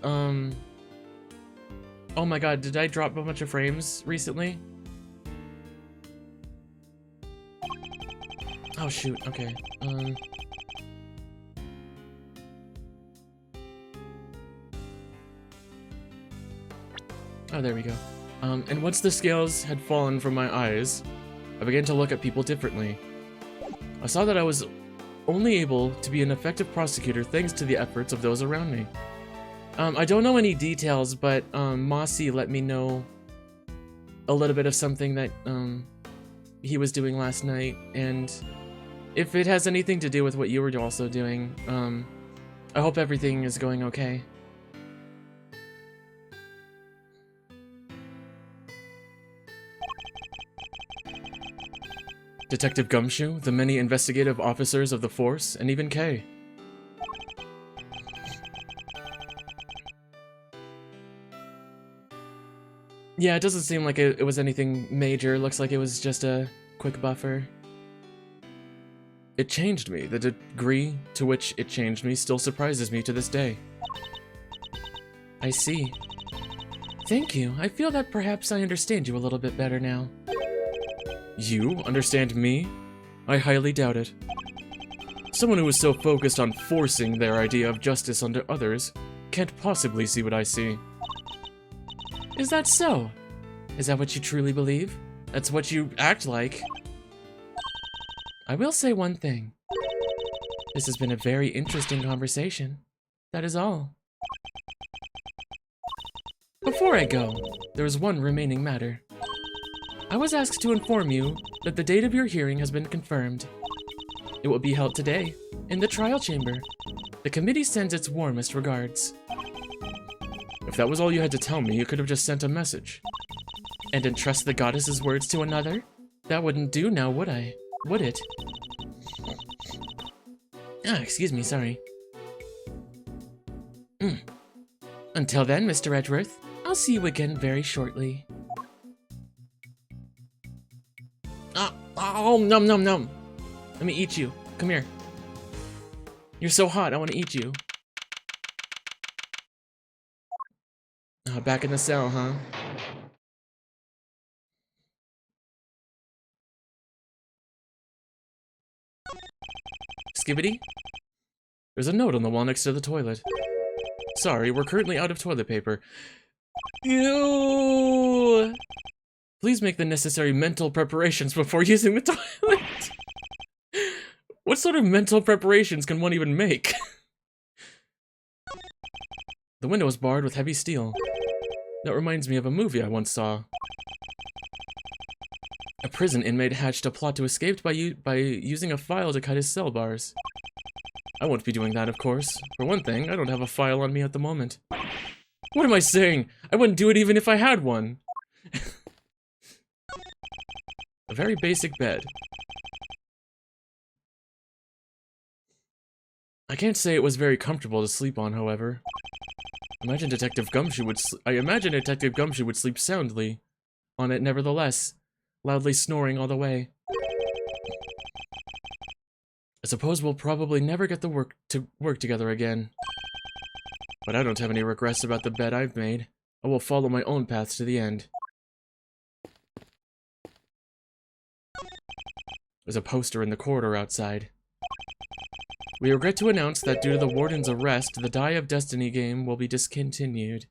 Oh my god, did I drop a bunch of frames recently? Oh shoot, okay. Oh, there we go. And once the scales had fallen from my eyes, I began to look at people differently. I saw that I was only able to be an effective prosecutor thanks to the efforts of those around me. I don't know any details, but Mossy let me know a little bit of something that he was doing last night, and if it has anything to do with what you were also doing, I hope everything is going okay. Detective Gumshoe, the many investigative officers of the force, and even Kay. Yeah, it doesn't seem like it was anything major. Looks like it was just a quick buffer. It changed me. The degree to which it changed me still surprises me to this day. I see. Thank you. I feel that perhaps I understand you a little bit better now. You understand me? I highly doubt it. Someone who is so focused on forcing their idea of justice onto others can't possibly see what I see. Is that so? Is that what you truly believe? That's what you act like. I will say one thing. This has been a very interesting conversation. That is all. Before I go, there is one remaining matter. I was asked to inform you that the date of your hearing has been confirmed. It will be held today, in the trial chamber. The committee sends its warmest regards. If that was all you had to tell me, you could have just sent a message. And entrust the goddess's words to another? That wouldn't do now, would I? Would it? Excuse me, sorry. Until then, Mr. Edgeworth, I'll see you again very shortly. Oh, num num num. Let me eat you. Come here. You're so hot, I want to eat you. Back in the cell, huh? Skibbity? There's a note on the wall next to the toilet. Sorry, we're currently out of toilet paper. Ew! Please make the necessary mental preparations before using the toilet. What sort of mental preparations can one even make? The window is barred with heavy steel. That reminds me of a movie I once saw. A prison inmate hatched a plot to escape by using a file to cut his cell bars. I won't be doing that, of course. For one thing, I don't have a file on me at the moment. What am I saying? I wouldn't do it even if I had one. A very basic bed. I can't say it was very comfortable to sleep on, however. I imagine Detective Gumshoe would sleep soundly on it nevertheless, loudly snoring all the way. I suppose we'll probably never get to work together again. But I don't have any regrets about the bed I've made. I will follow my own path to the end. There's a poster in the corridor outside. We regret to announce that due to the warden's arrest, the Die of Destiny game will be discontinued.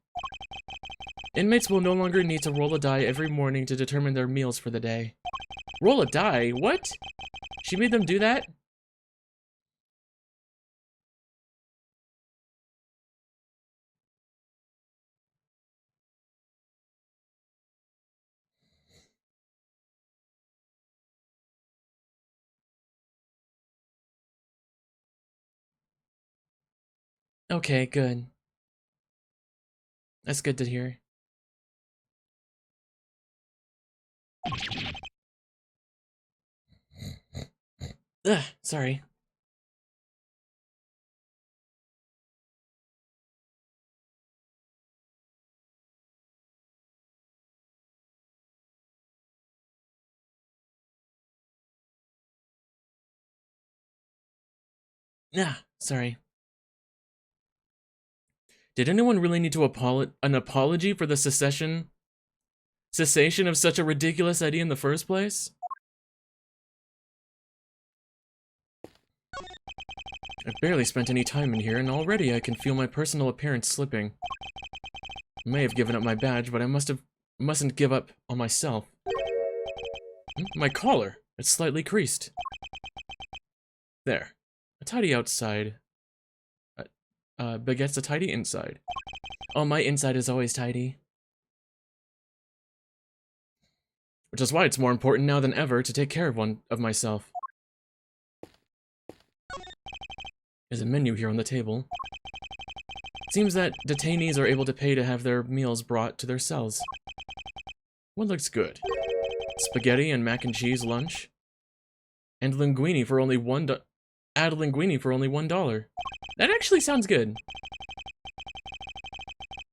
Inmates will no longer need to roll a die every morning to determine their meals for the day. Roll a die? What? She made them do that? Okay, good. That's good to hear. Ugh, sorry. Sorry. Did anyone really need to an apology for the cessation of such a ridiculous idea in the first place? I've barely spent any time in here, and already I can feel my personal appearance slipping. I may have given up my badge, but I mustn't give up on myself. My collar. It's slightly creased. There. A tidy outside. Begets a tidy inside. Oh, my inside is always tidy. Which is why it's more important now than ever to take care of myself. There's a menu here on the table. It seems that detainees are able to pay to have their meals brought to their cells. What looks good? Spaghetti and mac and cheese lunch. And linguine for only add linguine for only $1. That actually sounds good.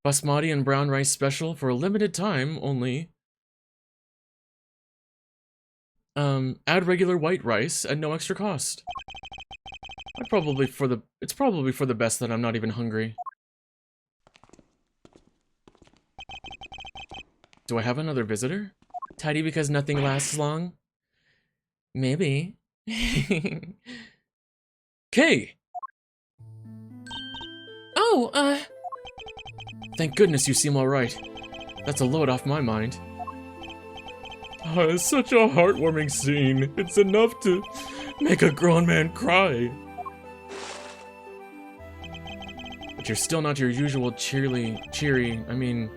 Basmati and brown rice special for a limited time only. Add regular white rice at no extra cost. It's probably for the best that I'm not even hungry. Do I have another visitor? Tidy because nothing lasts long? Maybe. Kay! Oh, thank goodness you seem alright. That's a load off my mind. Oh, it's such a heartwarming scene. It's enough to make a grown man cry. But you're still not your usual cheery, I mean,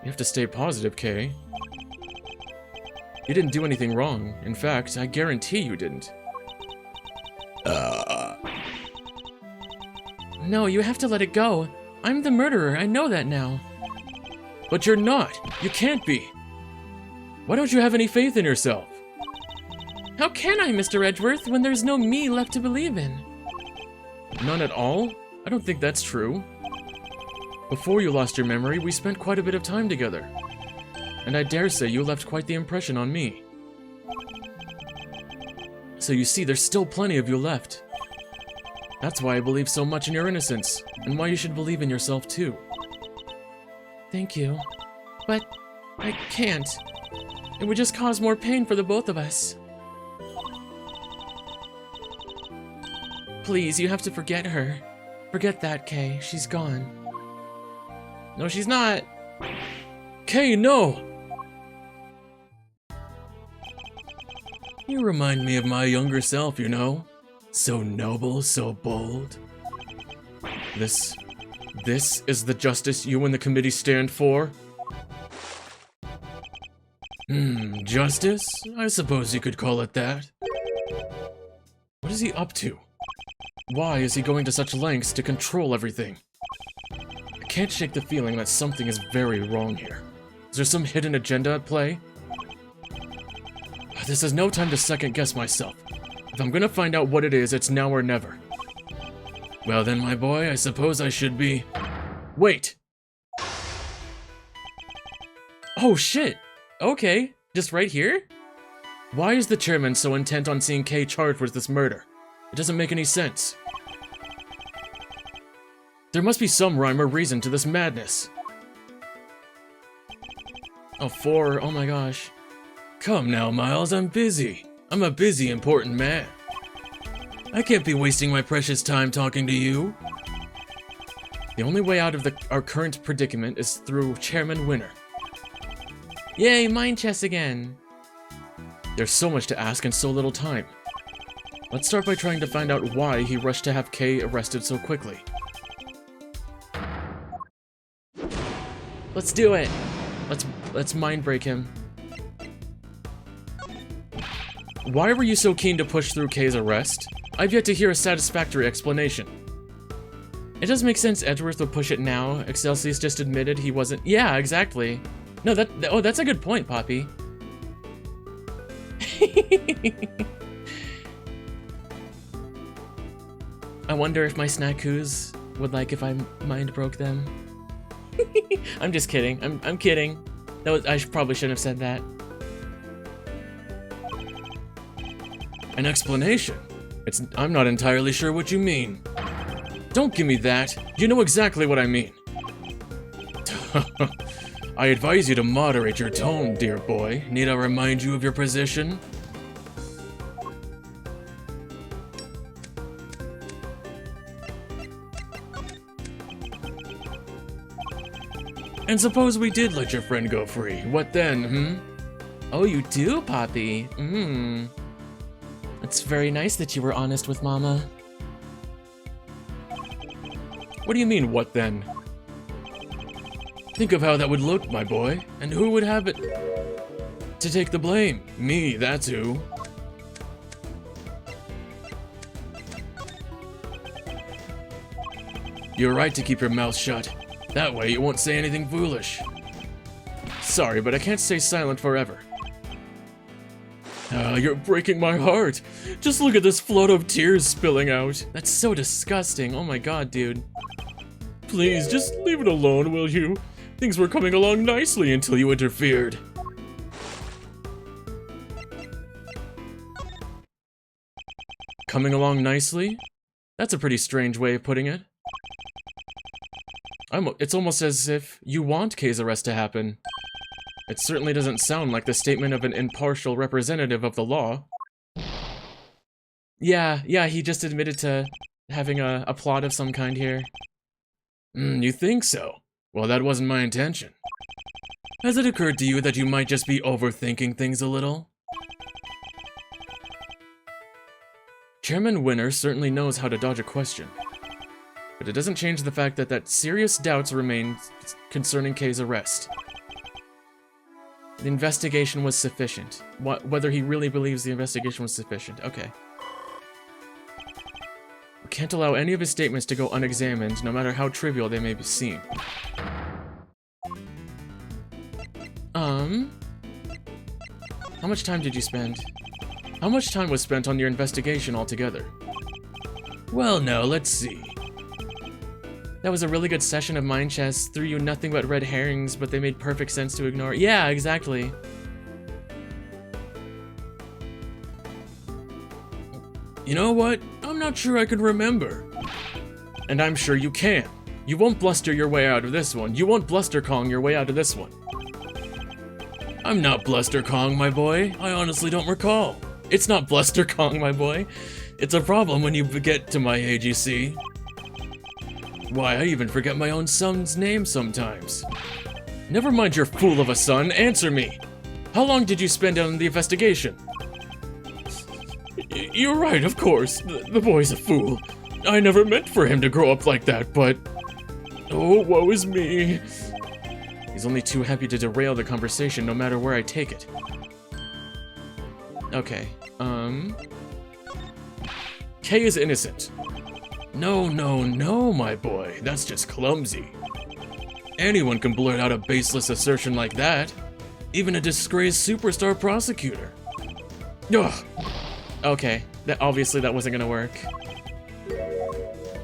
you have to stay positive, Kay. You didn't do anything wrong. In fact, I guarantee you didn't. No, you have to let it go. I'm the murderer, I know that now. But you're not. You can't be. Why don't you have any faith in yourself? How can I, Mr. Edgeworth, when there's no me left to believe in? None at all? I don't think that's true. Before you lost your memory, we spent quite a bit of time together. And I dare say you left quite the impression on me. So you see, there's still plenty of you left. That's why I believe so much in your innocence, and why you should believe in yourself too. Thank you. But I can't. It would just cause more pain for the both of us. Please, you have to forget her. Forget that, Kay. She's gone. No, she's not. Kay, no! You remind me of my younger self, you know? So noble, so bold. This is the justice you and the committee stand for? Justice? I suppose you could call it that. What is he up to? Why is he going to such lengths to control everything? I can't shake the feeling that something is very wrong here. Is there some hidden agenda at play? This is no time to second-guess myself. If I'm gonna find out what it is, it's now or never. Well then, my boy, I suppose I should be... Wait! Oh shit! Okay, just right here? Why is the chairman so intent on seeing Kay charged with this murder? It doesn't make any sense. There must be some rhyme or reason to this madness. Oh, 4, oh my gosh. Come now, Miles, I'm busy. I'm a busy, important man. I can't be wasting my precious time talking to you. The only way out of our current predicament is through Chairman Winner. Yay, mind chess again! There's so much to ask and so little time. Let's start by trying to find out why he rushed to have Kay arrested so quickly. Let's do it! Let's mind break him. Why were you so keen to push through Kay's arrest? I've yet to hear a satisfactory explanation. It does make sense Edgeworth would push it now. Excelsius just admitted he wasn't- Yeah, exactly. No, oh, that's a good point, Poppy. I wonder if my snackoos would like if I mind broke them. I'm just kidding. I'm kidding. I probably shouldn't have said that. An explanation? I'm not entirely sure what you mean. Don't give me that. You know exactly what I mean. I advise you to moderate your tone, dear boy. Need I remind you of your position? And suppose we did let your friend go free. What then, Oh, you do, Poppy? It's very nice that you were honest with Mama. What do you mean, what then? Think of how that would look, my boy, and who would have it to take the blame? Me, that's who. You're right to keep your mouth shut. That way you won't say anything foolish. Sorry, but I can't stay silent forever. You're breaking my heart. Just look at this flood of tears spilling out. That's so disgusting. Oh my god, dude. Please, just leave it alone, will you? Things were coming along nicely until you interfered. Coming along nicely? That's a pretty strange way of putting it. It's almost as if you want Kay's arrest to happen. It certainly doesn't sound like the statement of an impartial representative of the law. Yeah, he just admitted to having a plot of some kind here. You think so? Well, that wasn't my intention. Has it occurred to you that you might just be overthinking things a little? Chairman Winner certainly knows how to dodge a question. But it doesn't change the fact that serious doubts remain concerning Kay's arrest. The investigation was sufficient. Whether he really believes the investigation was sufficient. Okay. We can't allow any of his statements to go unexamined, no matter how trivial they may be seen. How much time did you spend? How much time was spent on your investigation altogether? Well, now, let's see. That was a really good session of mind chess. Threw you nothing but red herrings, but they made perfect sense to ignore. Yeah, exactly. You know what? I'm not sure I can remember. And I'm sure you can. You won't bluster your way out of this one. You won't bluster Kong your way out of this one. I'm not Bluster Kong, my boy. I honestly don't recall. It's not Bluster Kong, my boy. It's a problem when you get to my age, you see. Why, I even forget my own son's name sometimes. Never mind your fool of a son, answer me. How long did you spend on the investigation? You're right, of course. The boy's a fool. I never meant for him to grow up like that, but... Oh, woe is me. He's only too happy to derail the conversation no matter where I take it. Okay, Kay is innocent. No, my boy. That's just clumsy. Anyone can blurt out a baseless assertion like that. Even a disgraced superstar prosecutor. Ugh. Okay, obviously that wasn't gonna work.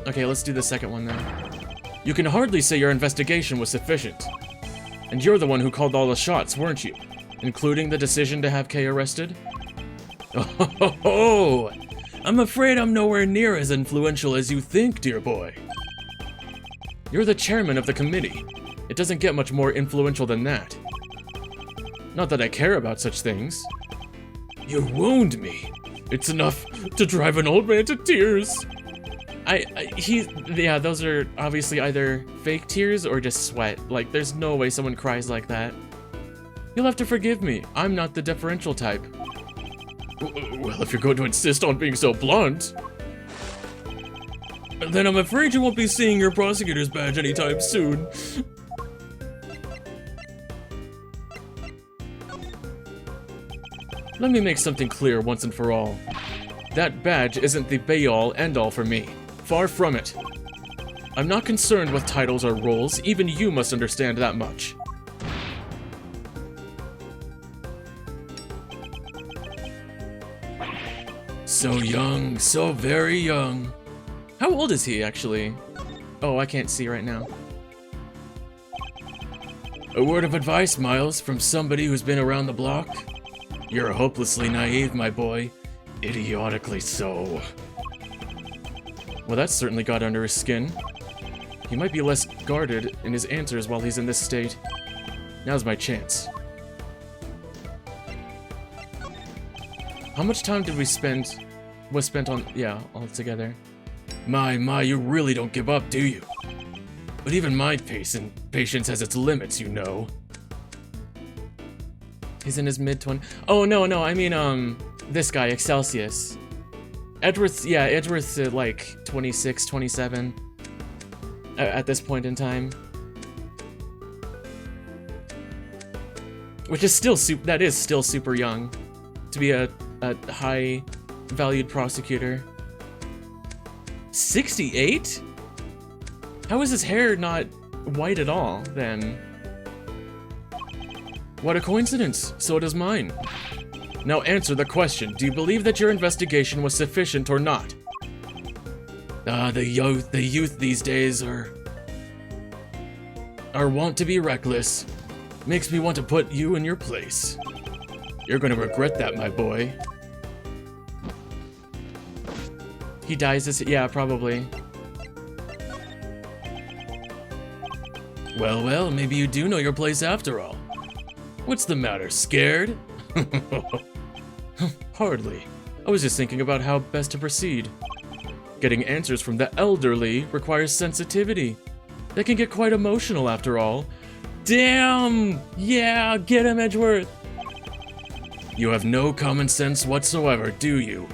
Okay, let's do the second one then. You can hardly say your investigation was sufficient. And you're the one who called all the shots, weren't you? Including the decision to have Kay arrested? Oh, I'm afraid I'm nowhere near as influential as you think, dear boy. You're the chairman of the committee. It doesn't get much more influential than that. Not that I care about such things. You wound me. It's enough to drive an old man to tears. Yeah, those are obviously either fake tears or just sweat. Like, there's no way someone cries like that. You'll have to forgive me. I'm not the deferential type. Well, if you're going to insist on being so blunt, then I'm afraid you won't be seeing your prosecutor's badge anytime soon. Let me make something clear once and for all. That badge isn't the be-all, end-all for me. Far from it. I'm not concerned with titles or roles, even you must understand that much. So young, so very young. How old is he, actually? Oh, I can't see right now. A word of advice, Miles, from somebody who's been around the block. You're hopelessly naive, my boy. Idiotically so. Well, that certainly got under his skin. He might be less guarded in his answers while he's in this state. Now's my chance. How much time did was spent on, yeah, all together? My, you really don't give up, do you? But even my patience has its limits, you know. He's in his mid-20s. Oh, no, I mean, this guy, Excelsius. Edgeworth's, yeah, Edgeworth's like 26, 27 at this point in time. Which is still that is still super young to be a high valued prosecutor. 68? How is his hair not white at all, then? What a coincidence. So does mine. Now answer the question. Do you believe that your investigation was sufficient or not? The youth these days are wont to be reckless. Makes me want to put you in your place. You're gonna regret that, my boy. He dies this, yeah, probably. Well, maybe you do know your place after all. What's the matter, scared? Hardly. I was just thinking about how best to proceed. Getting answers from the elderly requires sensitivity. They can get quite emotional after all. Damn! Yeah, get him, Edgeworth! You have no common sense whatsoever, do you?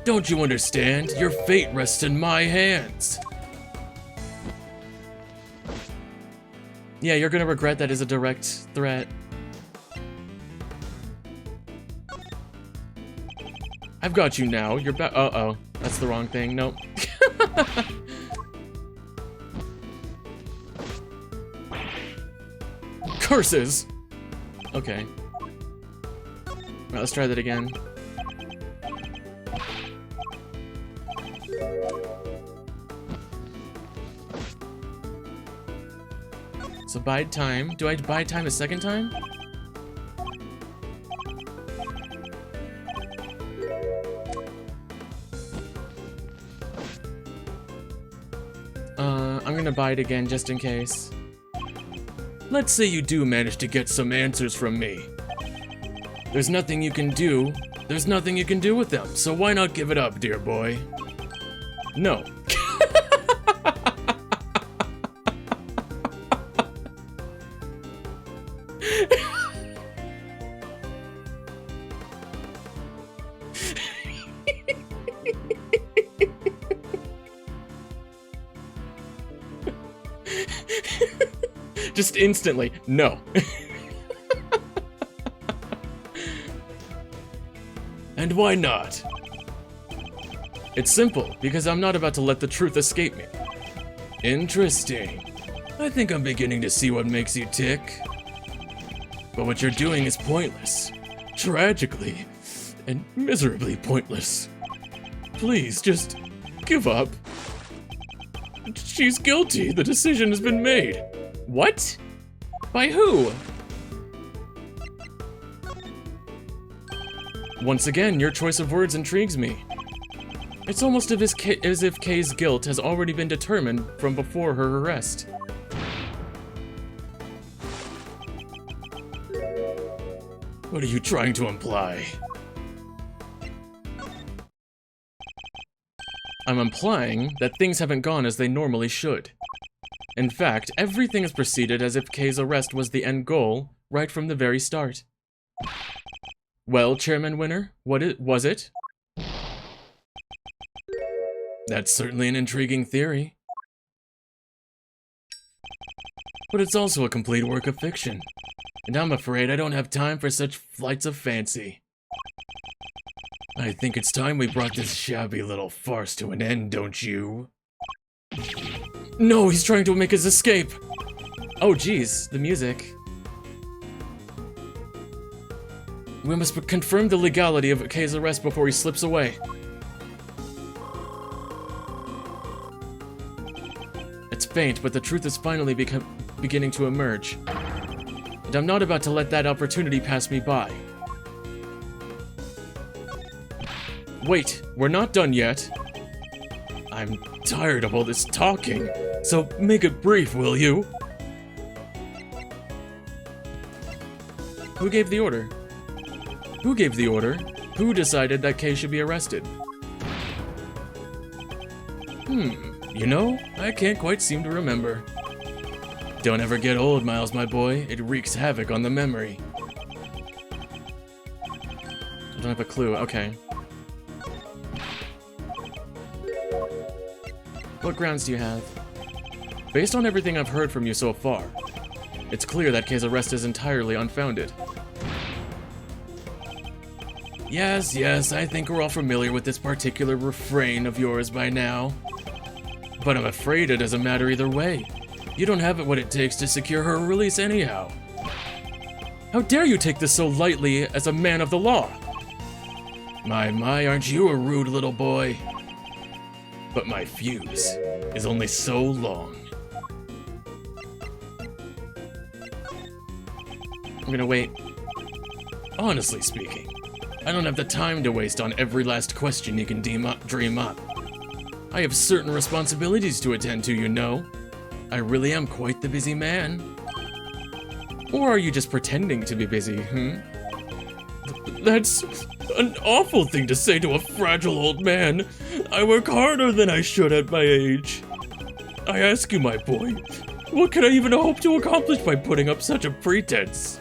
Don't you understand? Your fate rests in my hands. Yeah, you're gonna regret that as a direct threat. I've got you now. You're back. Uh-oh. That's the wrong thing. Nope. Curses! Okay. Alright, let's try that again. So bide time. Do I bide time a second time? I'm gonna bide again just in case. Let's say you do manage to get some answers from me. There's nothing you can do. There's nothing you can do with them, so why not give it up, dear boy? No. Just instantly, no. And why not? It's simple, because I'm not about to let the truth escape me. Interesting. I think I'm beginning to see what makes you tick. But what you're doing is pointless. Tragically and miserably pointless. Please, just give up. She's guilty. The decision has been made. What? By who? Once again, your choice of words intrigues me. It's almost as if Kay's guilt has already been determined from before her arrest. What are you trying to imply? I'm implying that things haven't gone as they normally should. In fact, everything has proceeded as if Kay's arrest was the end goal, right from the very start. Well, Chairman Winner, was it? That's certainly an intriguing theory. But it's also a complete work of fiction, and I'm afraid I don't have time for such flights of fancy. I think it's time we brought this shabby little farce to an end, don't you? No, he's trying to make his escape! Oh geez, the music. We must confirm the legality of Kay's arrest before he slips away. It's faint, but the truth is finally beginning to emerge. And I'm not about to let that opportunity pass me by. Wait, we're not done yet. I'm tired of all this talking, so make it brief, will you? Who gave the order? Who gave the order? Who decided that Kay should be arrested? You know, I can't quite seem to remember. Don't ever get old, Miles, my boy. It wreaks havoc on the memory. don't have a clue. Okay. What grounds do you have? Based on everything I've heard from you so far, it's clear that Kay's arrest is entirely unfounded. Yes, I think we're all familiar with this particular refrain of yours by now. But I'm afraid it doesn't matter either way. You don't have what it takes to secure her release anyhow. How dare you take this so lightly as a man of the law? My, aren't you a rude little boy? But my fuse is only so long. I'm gonna wait. Honestly speaking, I don't have the time to waste on every last question you can dream up. I have certain responsibilities to attend to, you know. I really am quite the busy man. Or are you just pretending to be busy, That's an awful thing to say to a fragile old man. I work harder than I should at my age. I ask you, my boy, what can I even hope to accomplish by putting up such a pretense?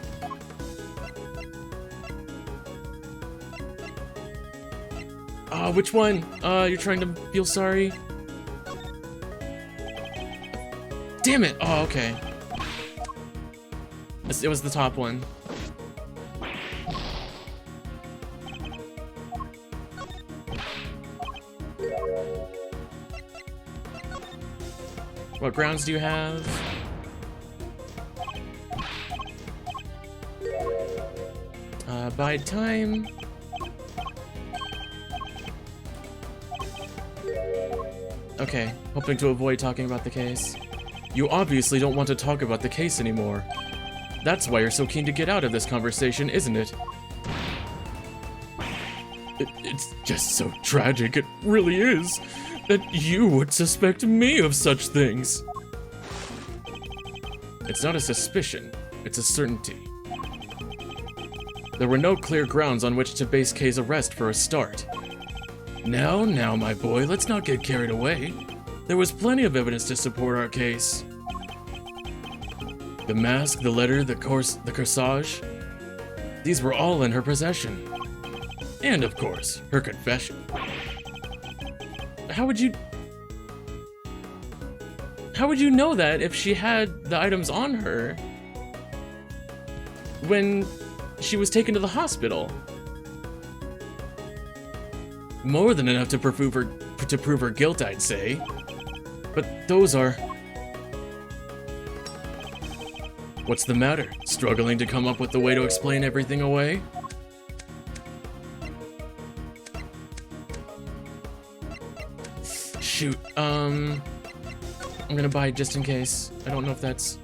Which one? You're trying to feel sorry? Damn it! Oh, okay. It was the top one. What grounds do you have? Bide time. Okay, hoping to avoid talking about the case. You obviously don't want to talk about the case anymore. That's why you're so keen to get out of this conversation, isn't it? It's just so tragic, it really is, that you would suspect me of such things. It's not a suspicion, it's a certainty. There were no clear grounds on which to base Kay's arrest for a start. Now, my boy, let's not get carried away. There was plenty of evidence to support our case. The mask, the letter, the corsage, these were all in her possession. And, of course, her confession. How would you know that if she had the items on her when she was taken to the hospital? More than enough to prove her guilt, I'd say. But those are... What's the matter? Struggling to come up with a way to explain everything away? Shoot, I'm gonna buy just in case. I don't know if that's...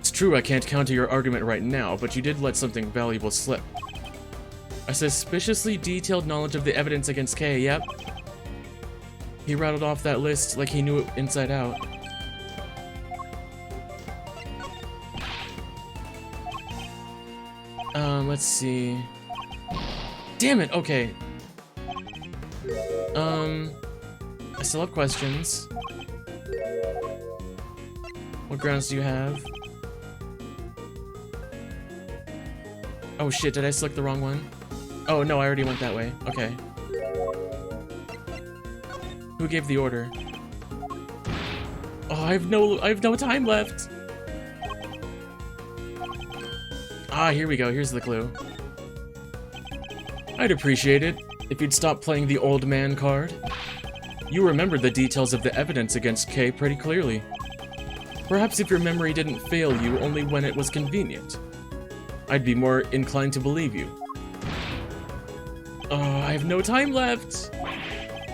It's true I can't counter your argument right now, but you did let something valuable slip. A suspiciously detailed knowledge of the evidence against Kay, yep. He rattled off that list like he knew it inside out. Let's see. Damn it, okay. I still have questions. What grounds do you have? Oh shit, did I select the wrong one? Oh no, I already went that way. Okay. Who gave the order? Oh, I have no time left. Ah, here we go. Here's the clue. I'd appreciate it if you'd stop playing the old man card. You remembered the details of the evidence against Kay pretty clearly. Perhaps if your memory didn't fail you only when it was convenient, I'd be more inclined to believe you. Oh, I have no time left.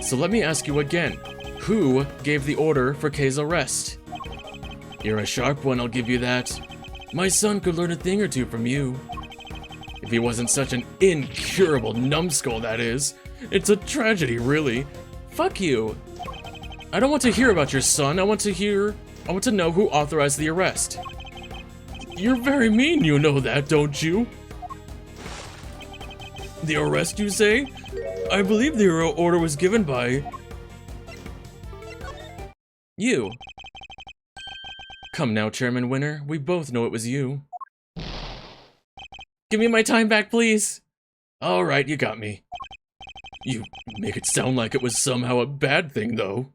So let me ask you again. Who gave the order for Kay's arrest? You're a sharp one, I'll give you that. My son could learn a thing or two from you. If he wasn't such an incurable numbskull, that is. It's a tragedy, really. Fuck you. I don't want to hear about your son. I want to know who authorized the arrest. You're very mean, you know that, don't you? The arrest, you say? I believe the order was given by... you. Come now, Chairman Winner. We both know it was you. Give me my time back, please. All right, you got me. You make it sound like it was somehow a bad thing, though.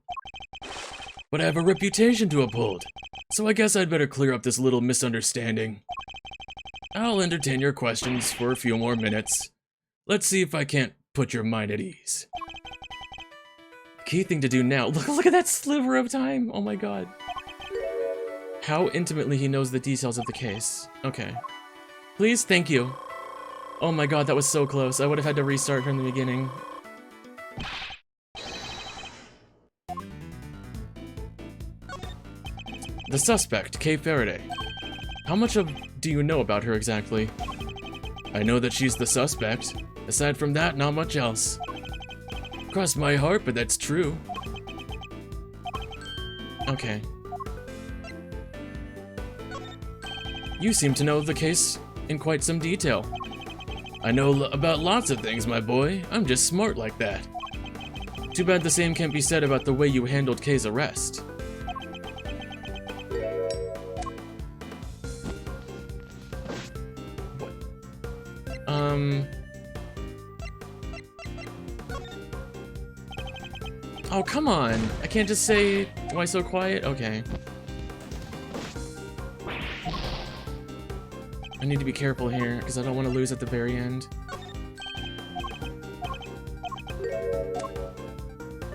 But I have a reputation to uphold, so I guess I'd better clear up this little misunderstanding. I'll entertain your questions for a few more minutes. Let's see if I can't put your mind at ease. Key thing to do now. Look at that sliver of time. Oh my god. How intimately he knows the details of the case. Okay. Please, thank you. Oh my god, that was so close. I would have had to restart from the beginning. The suspect, Kay Faraday. How much do you know about her exactly? I know that she's the suspect. Aside from that, not much else. Cross my heart, but that's true. Okay. You seem to know the case in quite some detail. I know about lots of things, my boy. I'm just smart like that. Too bad the same can't be said about the way you handled Kay's arrest. Oh, come on. I can't just say, why so quiet? Okay. I need to be careful here, because I don't want to lose at the very end.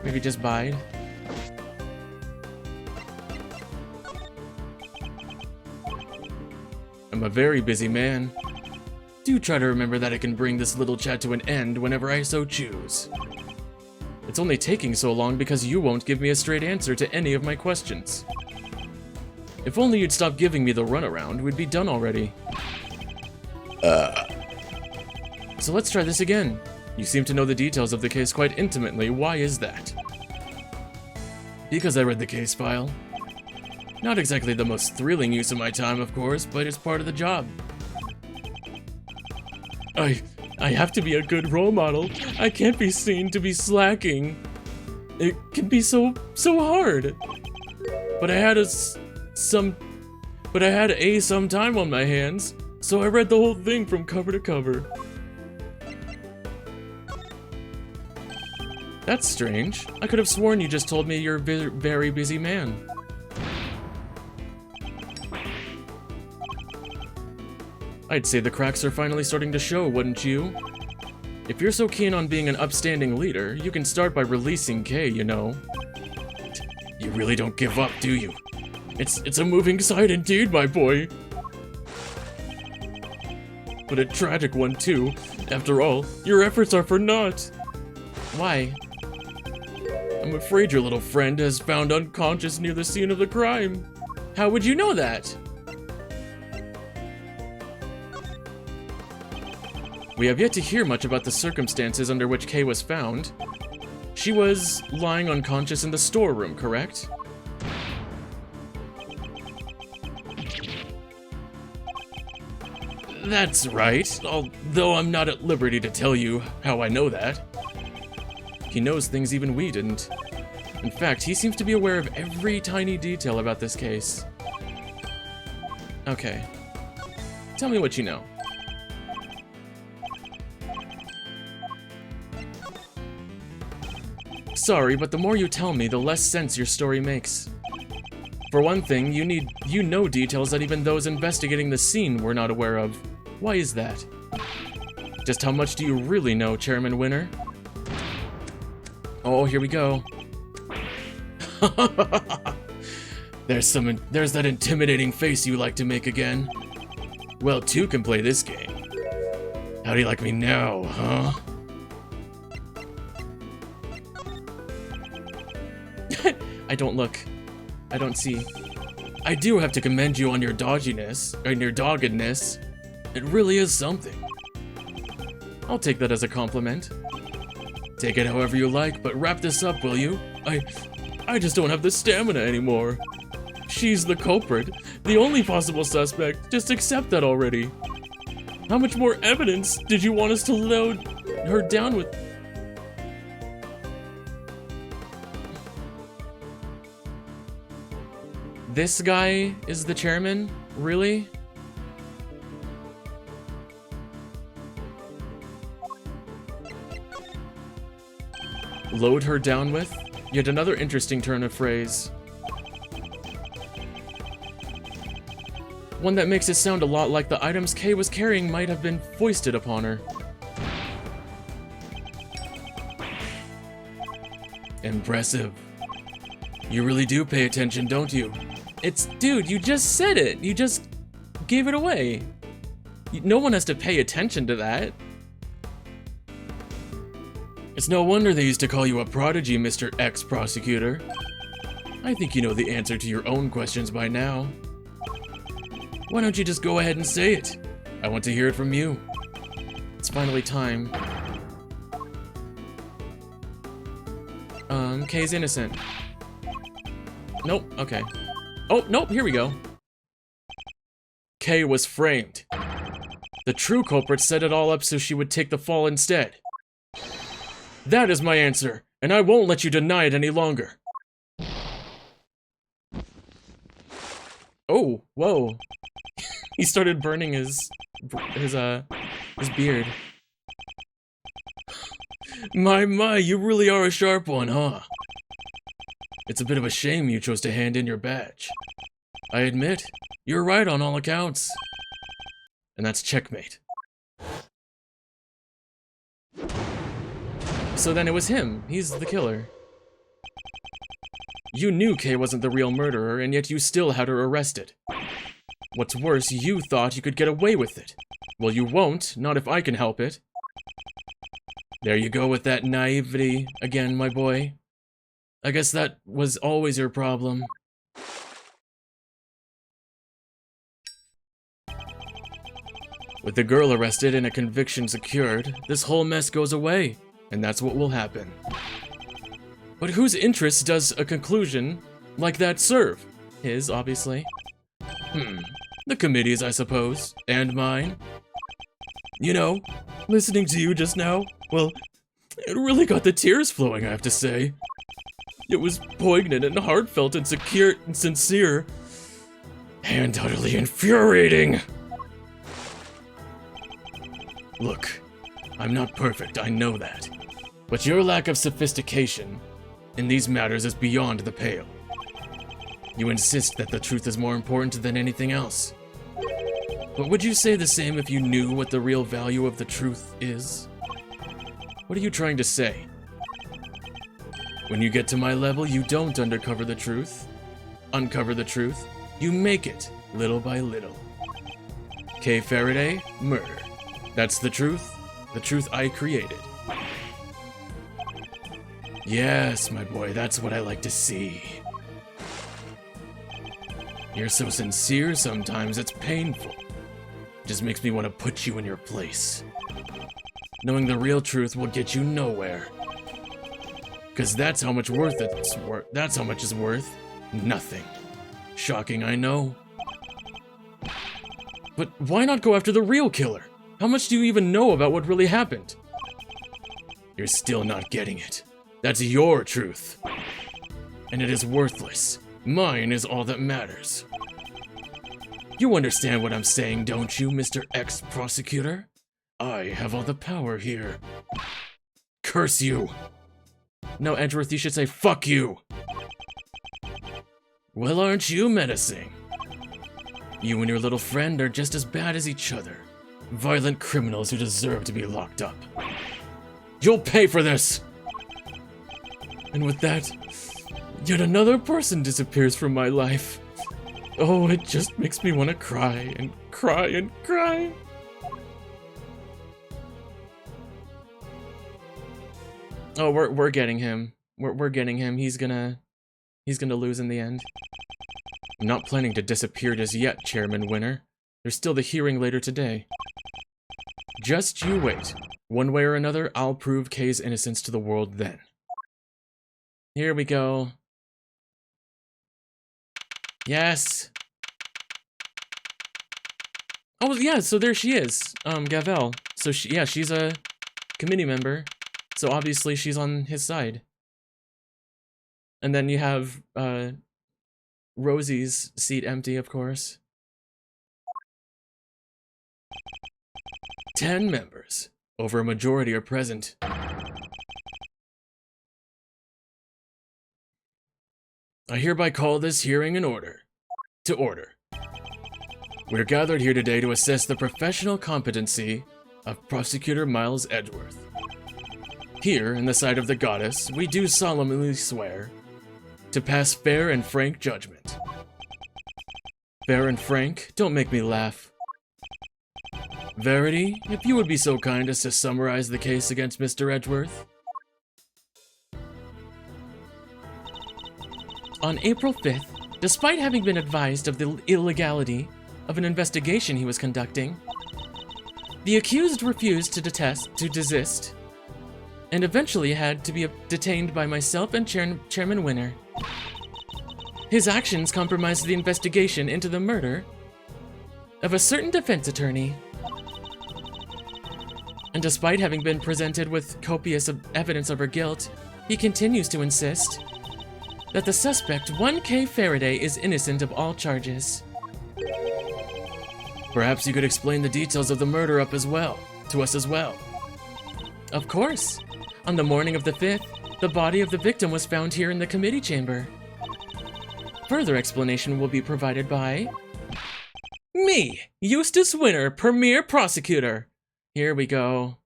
Maybe just bide. I'm a very busy man. Do try to remember that I can bring this little chat to an end whenever I so choose. It's only taking so long because you won't give me a straight answer to any of my questions. If only you'd stop giving me the runaround, we'd be done already. So let's try this again. You seem to know the details of the case quite intimately. Why is that? Because I read the case file. Not exactly the most thrilling use of my time, of course, but it's part of the job. I have to be a good role model. I can't be seen to be slacking. It can be so hard. But I had some time on my hands, so I read the whole thing from cover to cover. That's strange. I could have sworn you just told me you're a very busy man. I'd say the cracks are finally starting to show, wouldn't you? If you're so keen on being an upstanding leader, you can start by releasing Kay, you know. You really don't give up, do you? It's a moving sight indeed, my boy. But a tragic one, too. After all, your efforts are for naught. Why? I'm afraid your little friend has found unconscious near the scene of the crime. How would you know that? We have yet to hear much about the circumstances under which Kay was found. She was lying unconscious in the storeroom, correct? That's right, although I'm not at liberty to tell you how I know that. He knows things even we didn't. In fact, he seems to be aware of every tiny detail about this case. Okay. Tell me what you know. Sorry, but the more you tell me, the less sense your story makes. For one thing, you know details that even those investigating the scene were not aware of. Why is that? Just how much do you really know, Chairman Winner? Oh, here we go. There's that intimidating face you like to make again. Well, two can play this game. How do you like me now, huh? I don't look. I don't see. I do have to commend you on your dodginess, and your doggedness. It really is something. I'll take that as a compliment. Take it however you like, but wrap this up, will you? I just don't have the stamina anymore. She's the culprit, the only possible suspect. Just accept that already. How much more evidence did you want us to load her down with? This guy is the chairman? Really? load her down with? Yet another interesting turn of phrase. One that makes it sound a lot like the items Kay was carrying might have been foisted upon her. Impressive. You really do pay attention, don't you? Dude, you just said it. You just gave it away. No one has to pay attention to that. It's no wonder they used to call you a prodigy, Mr. Ex-Prosecutor. I think you know the answer to your own questions by now. Why don't you just go ahead and say it? I want to hear it from you. It's finally time. Kay's innocent. Nope, okay. Oh, nope, here we go. Kay was framed. The true culprit set it all up so she would take the fall instead. That is my answer, and I won't let you deny it any longer. Oh, whoa. He started burning his beard. My, you really are a sharp one, huh? It's a bit of a shame you chose to hand in your badge. I admit, you're right on all accounts. And that's checkmate. So then it was him. He's the killer. You knew Kay wasn't the real murderer, and yet you still had her arrested. What's worse, you thought you could get away with it. Well, you won't, not if I can help it. There you go with that naivety again, my boy. I guess that was always your problem. With the girl arrested and a conviction secured, this whole mess goes away, and that's what will happen. But whose interests does a conclusion like that serve? His, obviously. The committee's, I suppose, and mine. You know, listening to you just now, well, it really got the tears flowing, I have to say. It was poignant and heartfelt and secure and sincere, and utterly infuriating. Look, I'm not perfect, I know that. But your lack of sophistication in these matters is beyond the pale. You insist that the truth is more important than anything else. But would you say the same if you knew what the real value of the truth is? What are you trying to say? When you get to my level, you don't uncover the truth. You make it, little by little. Kay Faraday, murder. That's the truth I created. Yes, my boy, that's what I like to see. You're so sincere sometimes, it's painful. It just makes me want to put you in your place. Knowing the real truth will get you nowhere. Cause that's how much that's how much is worth. Nothing. Shocking, I know. But why not go after the real killer? How much do you even know about what really happened? You're still not getting it. That's your truth. And it is worthless. Mine is all that matters. You understand what I'm saying, don't you, Mr. Ex-Prosecutor? I have all the power here. Curse you! No, Edgeworth, you should say, fuck you! Well, aren't you menacing? You and your little friend are just as bad as each other. Violent criminals who deserve to be locked up. You'll pay for this! And with that, yet another person disappears from my life. Oh, it just makes me want to cry and cry and cry. Oh, we're getting him. We're getting him. He's gonna lose in the end. I'm not planning to disappear just yet, Chairman Winner. There's still the hearing later today. Just you wait. One way or another, I'll prove Kay's innocence to the world then. Here we go. Yes. Oh, yeah, so there she is. Gavel. So she's a committee member. So obviously she's on his side. And then you have Rosie's seat empty, of course. 10 members. Over a majority are present. I hereby call this hearing in order. To order. We're gathered here today to assess the professional competency of Prosecutor Miles Edgeworth. Here, in the sight of the goddess, we do solemnly swear to pass fair and frank judgment. Fair and frank? Don't make me laugh. Verity, if you would be so kind as to summarize the case against Mr. Edgeworth. On April 5th, despite having been advised of the illegality of an investigation he was conducting, the accused refused to desist, and eventually had to be detained by myself and Chairman Winner. His actions compromised the investigation into the murder of a certain defense attorney. And despite having been presented with copious evidence of her guilt, he continues to insist that the suspect, 1K Faraday, is innocent of all charges. Perhaps you could explain the details of the murder to us as well. Of course. On the morning of the 5th, the body of the victim was found here in the committee chamber. Further explanation will be provided by me, Eustace Winner, Premier Prosecutor. Here we go.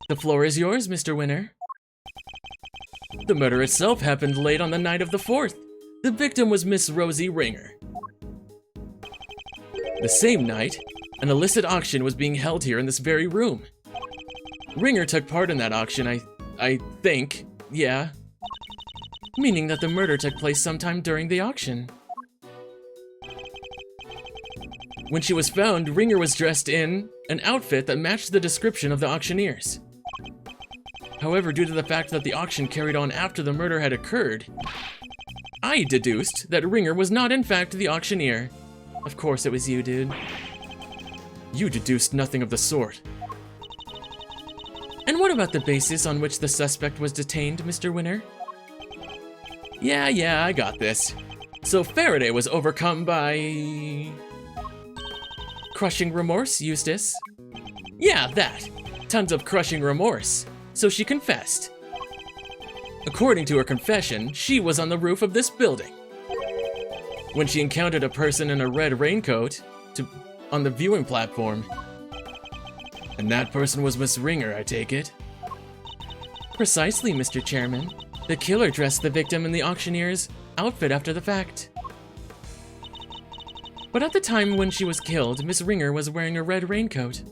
The floor is yours, Mr. Winner. The murder itself happened late on the night of the 4th. The victim was Miss Rosie Ringer. The same night, an illicit auction was being held here in this very room. Ringer took part in that auction, I think, yeah. Meaning that the murder took place sometime during the auction. When she was found, Ringer was dressed in an outfit that matched the description of the auctioneers. However, due to the fact that the auction carried on after the murder had occurred, I deduced that Ringer was not in fact the auctioneer. Of course it was you, dude. You deduced nothing of the sort. And what about the basis on which the suspect was detained, Mr. Winner? Yeah, I got this. So Faraday was overcome by... crushing remorse, Eustace? Yeah, that. Tons of crushing remorse. So she confessed. According to her confession, she was on the roof of this building when she encountered a person in a red raincoat on the viewing platform. And that person was Miss Ringer, I take it? Precisely, Mr. Chairman. The killer dressed the victim in the auctioneer's outfit after the fact. But at the time when she was killed, Miss Ringer was wearing a red raincoat.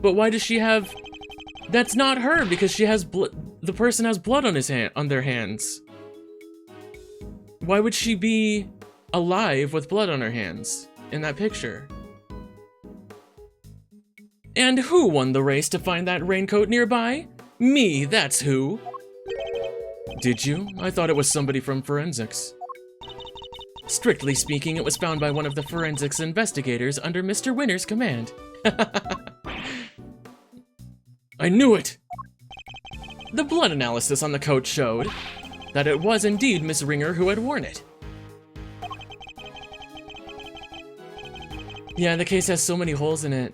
But why does she have... That's not her, because she has the person has blood on their hands. Why would she be alive with blood on her hands in that picture? And who won the race to find that raincoat nearby? Me, that's who. Did you? I thought it was somebody from forensics. Strictly speaking, it was found by one of the forensics investigators under Mr. Winner's command. I knew it! The blood analysis on the coat showed that it was indeed Miss Ringer who had worn it. Yeah, the case has so many holes in it.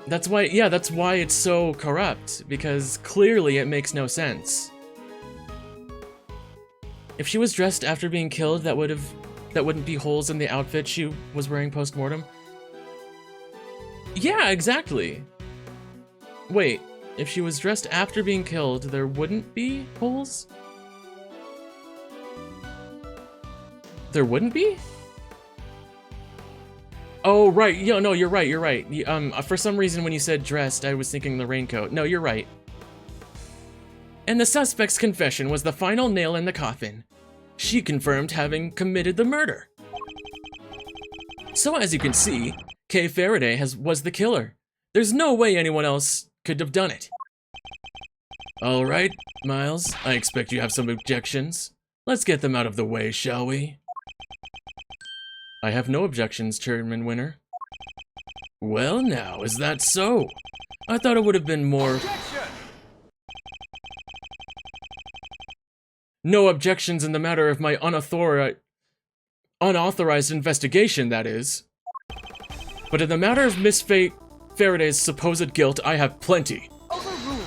That's why it's so corrupt, because clearly it makes no sense. If she was dressed after being killed, that wouldn't be holes in the outfit she was wearing post-mortem. Yeah, exactly. Wait, if she was dressed after being killed, there wouldn't be holes? There wouldn't be? Oh, right. Yeah, no, you're right. For some reason, when you said dressed, I was thinking the raincoat. No, you're right. And the suspect's confession was the final nail in the coffin. She confirmed having committed the murder. So as you can see, Kay Faraday was the killer. There's no way anyone else could have done it. All right, Miles, I expect you have some objections. Let's get them out of the way, shall we? I have no objections, Chairman Winner. Well now, is that so? I thought it would have been more... Objection! No objections in the matter of my unauthorized investigation, that is. But in the matter of Miss Faraday's supposed guilt, I have plenty. Overruled.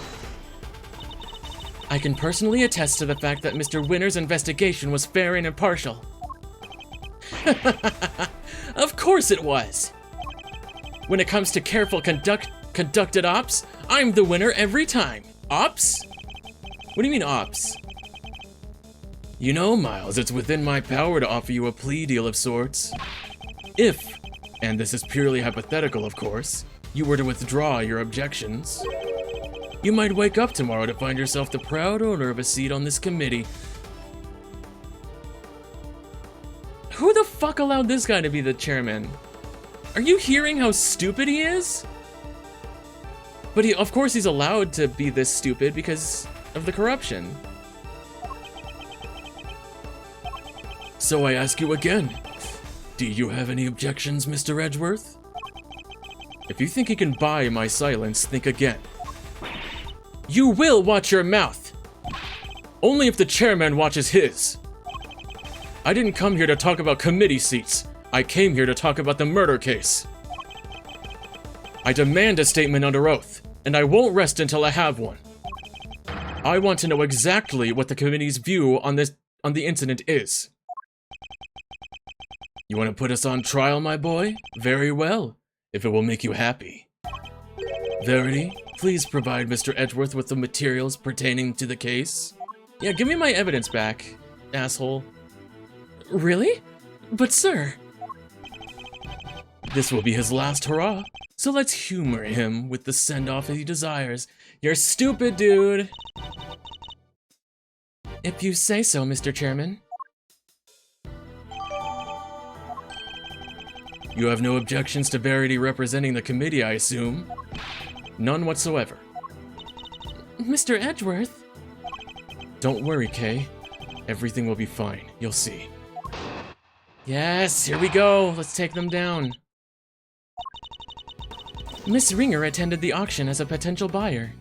I can personally attest to the fact that Mr. Winner's investigation was fair and impartial. Of course it was! When it comes to careful conducted ops, I'm the winner every time. Ops? What do you mean ops? You know, Miles, it's within my power to offer you a plea deal of sorts. If, and this is purely hypothetical of course, you were to withdraw your objections, you might wake up tomorrow to find yourself the proud owner of a seat on this committee. Who the fuck allowed this guy to be the chairman? Are you hearing how stupid he is? But of course he's allowed to be this stupid because of the corruption. So I ask you again, do you have any objections, Mr. Edgeworth? If you think you can buy my silence, think again. You will watch your mouth! Only if the chairman watches his. I didn't come here to talk about committee seats. I came here to talk about the murder case. I demand a statement under oath, and I won't rest until I have one. I want to know exactly what the committee's view on the incident is. You want to put us on trial, my boy? Very well, if it will make you happy. Verity, please provide Mr. Edgeworth with the materials pertaining to the case. Yeah, give me my evidence back, asshole. Really? But sir... This will be his last hurrah, so let's humor him with the send-off he desires. You're stupid, dude! If you say so, Mr. Chairman. You have no objections to Verity representing the committee, I assume? None whatsoever. Mr. Edgeworth? Don't worry, Kay. Everything will be fine. You'll see. Yes, here we go. Let's take them down. Miss Ringer attended the auction as a potential buyer.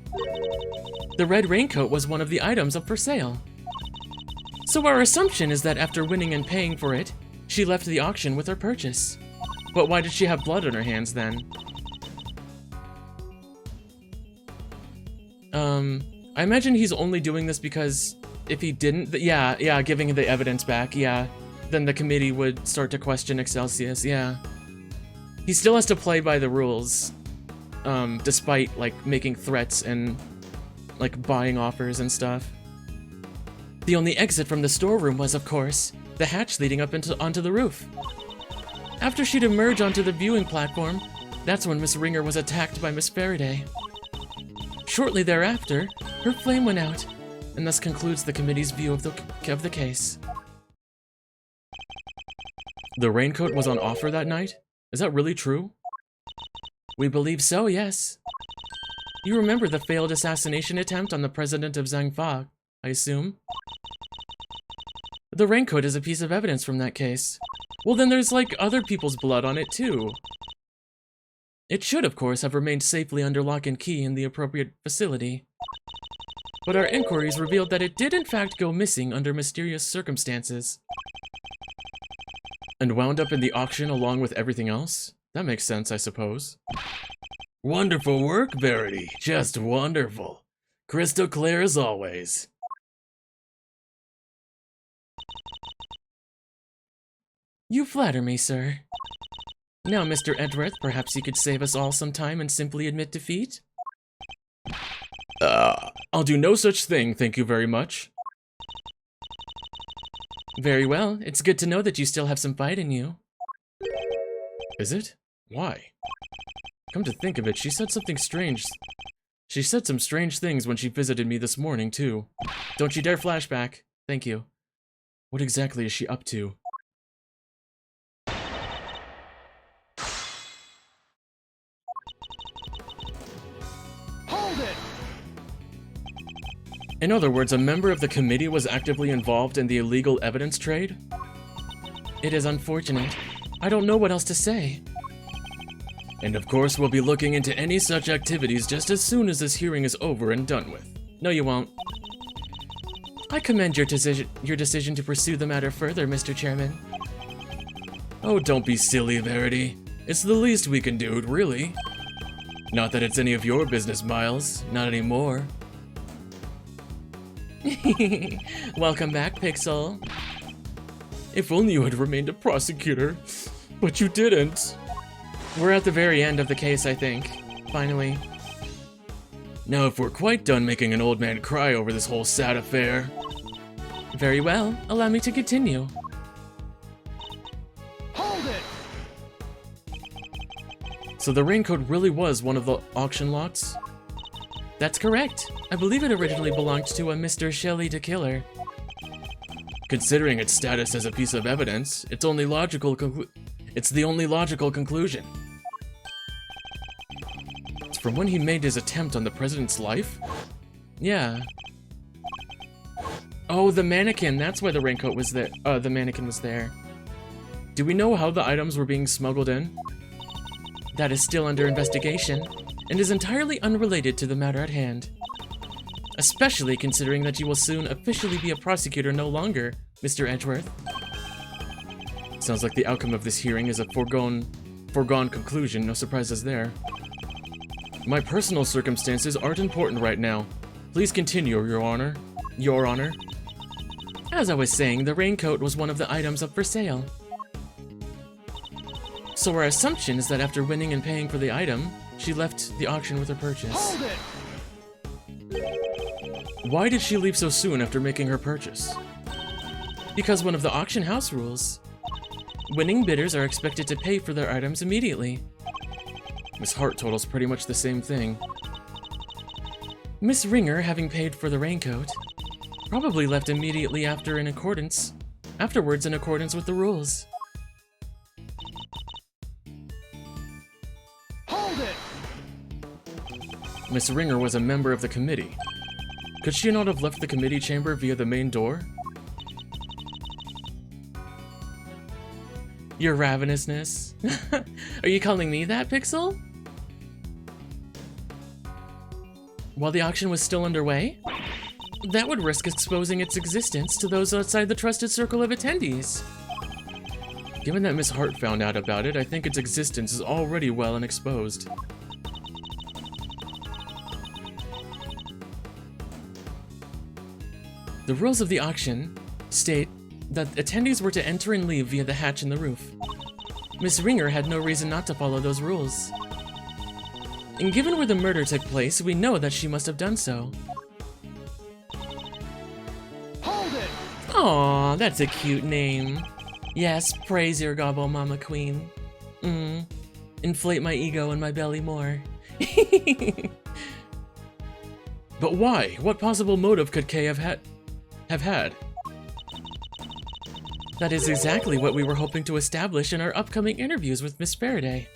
The red raincoat was one of the items up for sale. So our assumption is that after winning and paying for it, she left the auction with her purchase. But why did she have blood on her hands then? I imagine he's only doing this because if he didn't, yeah, giving the evidence back, yeah, then the committee would start to question Excelsius, yeah. He still has to play by the rules, despite, like, making threats and, like, buying offers and stuff. The only exit from the storeroom was, of course, the hatch leading up onto the roof. After she'd emerge onto the viewing platform, that's when Miss Ringer was attacked by Miss Faraday. Shortly thereafter, her flame went out, and thus concludes the committee's view of the case. The raincoat was on offer that night? Is that really true? We believe so, yes. You remember the failed assassination attempt on the president of Zhangfa, I assume? The raincoat is a piece of evidence from that case. Well, then there's, like, other people's blood on it, too. It should, of course, have remained safely under lock and key in the appropriate facility. But our inquiries revealed that it did, in fact, go missing under mysterious circumstances. And wound up in the auction along with everything else? That makes sense, I suppose. Wonderful work, Verity. Just wonderful. Crystal clear as always. You flatter me, sir. Now, Mr. Edgeworth, perhaps you could save us all some time and simply admit defeat? I'll do no such thing, thank you very much. Very well, it's good to know that you still have some fight in you. Is it? Why? Come to think of it, she said something strange. She said some strange things when she visited me this morning, too. Don't you dare flashback. Thank you. What exactly is she up to? Hold it! In other words, a member of the committee was actively involved in the illegal evidence trade? It is unfortunate. I don't know what else to say. And of course, we'll be looking into any such activities just as soon as this hearing is over and done with. No, you won't. I commend your decision to pursue the matter further, Mr. Chairman. Oh, don't be silly, Verity. It's the least we can do, really. Not that it's any of your business, Miles. Not anymore. Welcome back, Pixel. If only you had remained a prosecutor, but you didn't. We're at the very end of the case, I think. Finally. Now, if we're quite done making an old man cry over this whole sad affair... Very well. Allow me to continue. Hold it! So the raincoat really was one of the auction lots? That's correct. I believe it originally belonged to a Mr. Shelley the Killer. Considering its status as a piece of evidence, it's the only logical conclusion. It's from when he made his attempt on the president's life? Yeah. Oh, the mannequin. That's why the raincoat was there. The mannequin was there. Do we know how the items were being smuggled in? That is still under investigation, and is entirely unrelated to the matter at hand. Especially considering that you will soon officially be a prosecutor no longer, Mr. Edgeworth. Sounds like the outcome of this hearing is a foregone conclusion, no surprises there. My personal circumstances aren't important right now. Please continue, Your Honor. Your Honor. As I was saying, the raincoat was one of the items up for sale. So our assumption is that after winning and paying for the item, she left the auction with her purchase. Hold it! Why did she leave so soon after making her purchase? Because one of the auction house rules. Winning bidders are expected to pay for their items immediately. Miss Hart told us pretty much the same thing. Miss Ringer, having paid for the raincoat, probably left immediately afterwards in accordance with the rules. Hold it! Miss Ringer was a member of the committee. Could she not have left the committee chamber via the main door? Your ravenousness. Are you calling me that, Pixel? While the auction was still underway? That would risk exposing its existence to those outside the trusted circle of attendees. Given that Miss Hart found out about it, I think its existence is already well and exposed. The rules of the auction state that attendees were to enter and leave via the hatch in the roof. Miss Ringer had no reason not to follow those rules. And given where the murder took place, we know that she must have done so. Hold it! Aw, that's a cute name. Yes, praise your gobble, Mama Queen. Inflate my ego and my belly more. But why? What possible motive could Kay have had? That is exactly what we were hoping to establish in our upcoming interviews with Miss Faraday.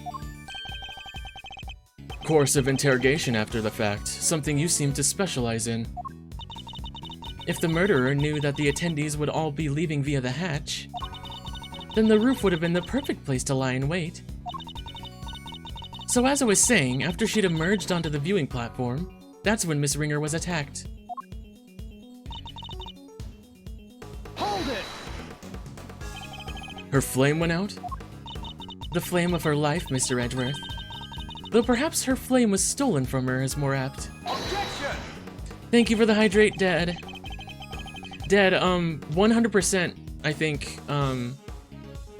Course of interrogation after the fact, something you seem to specialize in. If the murderer knew that the attendees would all be leaving via the hatch, then the roof would have been the perfect place to lie in wait. So as I was saying, after she'd emerged onto the viewing platform, that's when Miss Ringer was attacked. Hold it! Her flame went out? The flame of her life, Mr. Edgeworth. Though perhaps her flame was stolen from her is more apt. Objection! Thank you for the hydrate, Dad. Dad, 100%, I think,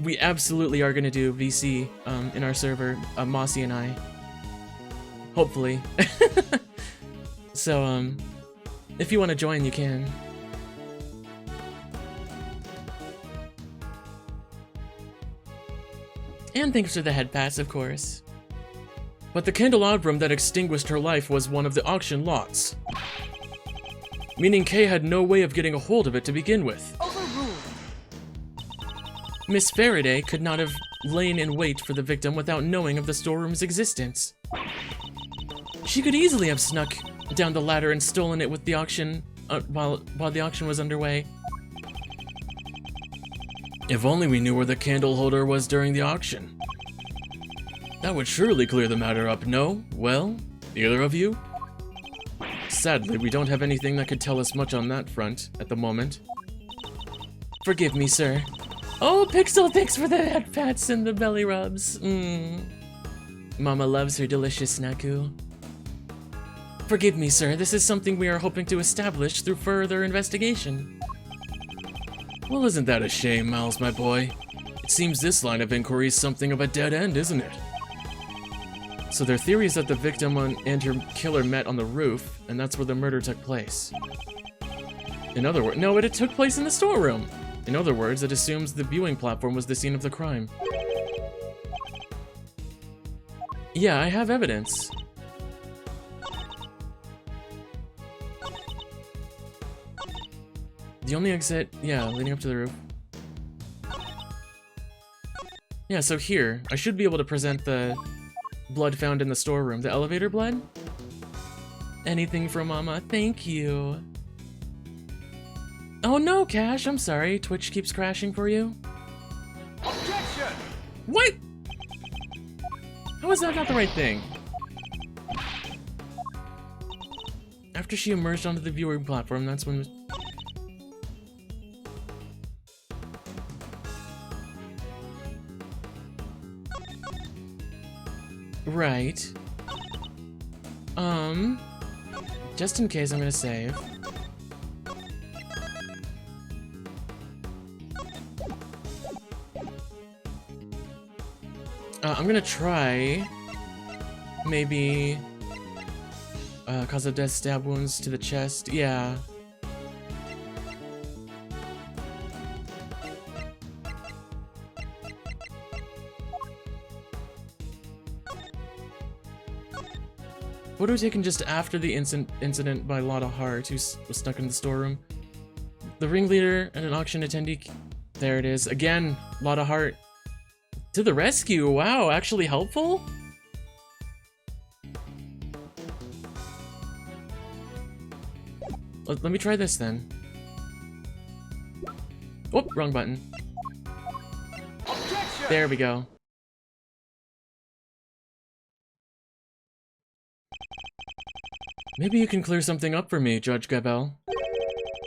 we absolutely are gonna do VC, in our server, Mossy and I. Hopefully. So, if you want to join, you can. And thanks for the head pass, of course. But the candelabrum that extinguished her life was one of the auction lots. Meaning Kay had no way of getting a hold of it to begin with. Overruled! Miss Faraday could not have lain in wait for the victim without knowing of the storeroom's existence. She could easily have snuck down the ladder and stolen it with the auction while the auction was underway. If only we knew where the candle holder was during the auction. That would surely clear the matter up, no? Well, either of you? Sadly, we don't have anything that could tell us much on that front at the moment. Forgive me, sir. Oh, Pixel, thanks for the head pats and the belly rubs. Mama loves her delicious snaku. Forgive me, sir. This is something we are hoping to establish through further investigation. Well, isn't that a shame, Miles, my boy? It seems this line of inquiry is something of a dead end, isn't it? So their theory is that the victim and her killer met on the roof, and that's where the murder took place. In other words, no, it took place in the storeroom. In other words, it assumes the viewing platform was the scene of the crime. Yeah, I have evidence. The only exit, yeah, leading up to the roof. Yeah, so here, I should be able to present the blood found in the storeroom. The elevator blood? Anything from Mama, thank you. Oh no, Cash, I'm sorry. Twitch keeps crashing for you. Objection! What? How is that not the right thing? After she emerged onto the viewing platform, that's when... Right. Just in case, I'm gonna save. I'm gonna try, maybe, cause of death, stab wounds to the chest, yeah. Photo taken just after the incident by Lotta Hart, who was stuck in the storeroom. The ringleader and an auction attendee, there it is, again, Lotta Hart. To the rescue, wow, actually helpful? Let me try this then. Oh, wrong button. Objection! There we go. Maybe you can clear something up for me, Judge Gabel.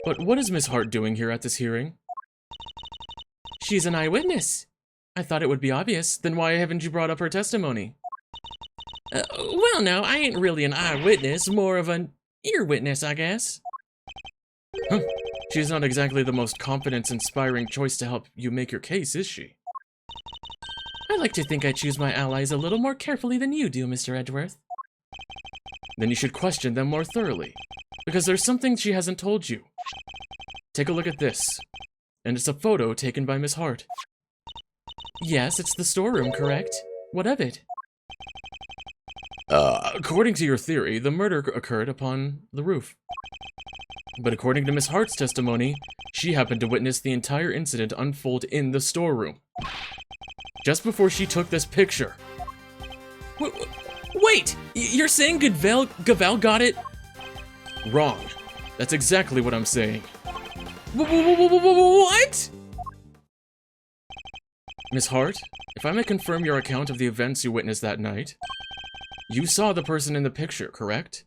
But what is Miss Hart doing here at this hearing? She's an eyewitness. I thought it would be obvious. Then why haven't you brought up her testimony? Well, no, I ain't really an eyewitness, more of an ear witness, I guess. Huh. She's not exactly the most confidence-inspiring choice to help you make your case, is she? I like to think I choose my allies a little more carefully than you do, Mr. Edgeworth. Then you should question them more thoroughly, because there's something she hasn't told you. Take a look at this, and it's a photo taken by Miss Hart. Yes, it's the storeroom, correct? What of it? According to your theory, the murder occurred upon the roof. But according to Miss Hart's testimony, she happened to witness the entire incident unfold in the storeroom. Just before she took this picture. Wait! You're saying Gavel got it? Wrong. That's exactly what I'm saying. What? Miss Hart, if I may confirm your account of the events you witnessed that night, you saw the person in the picture, correct?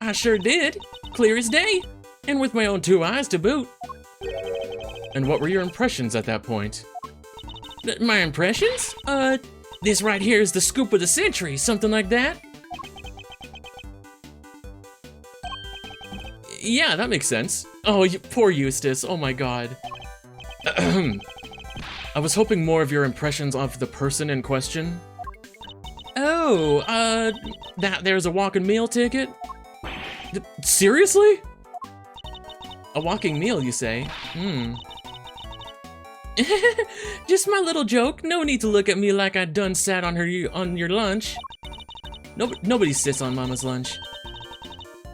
I sure did. Clear as day. And with my own 2 eyes to boot. And what were your impressions at that point? My impressions? This right here is the scoop of the century, something like that. Yeah, that makes sense. Oh, poor Eustace, oh my god. I was hoping more of your impressions of the person in question. Oh, that there's a walking meal ticket? Seriously? A walking meal, you say? Just my little joke. No need to look at me like I done sat on your lunch. Nobody sits on Mama's lunch.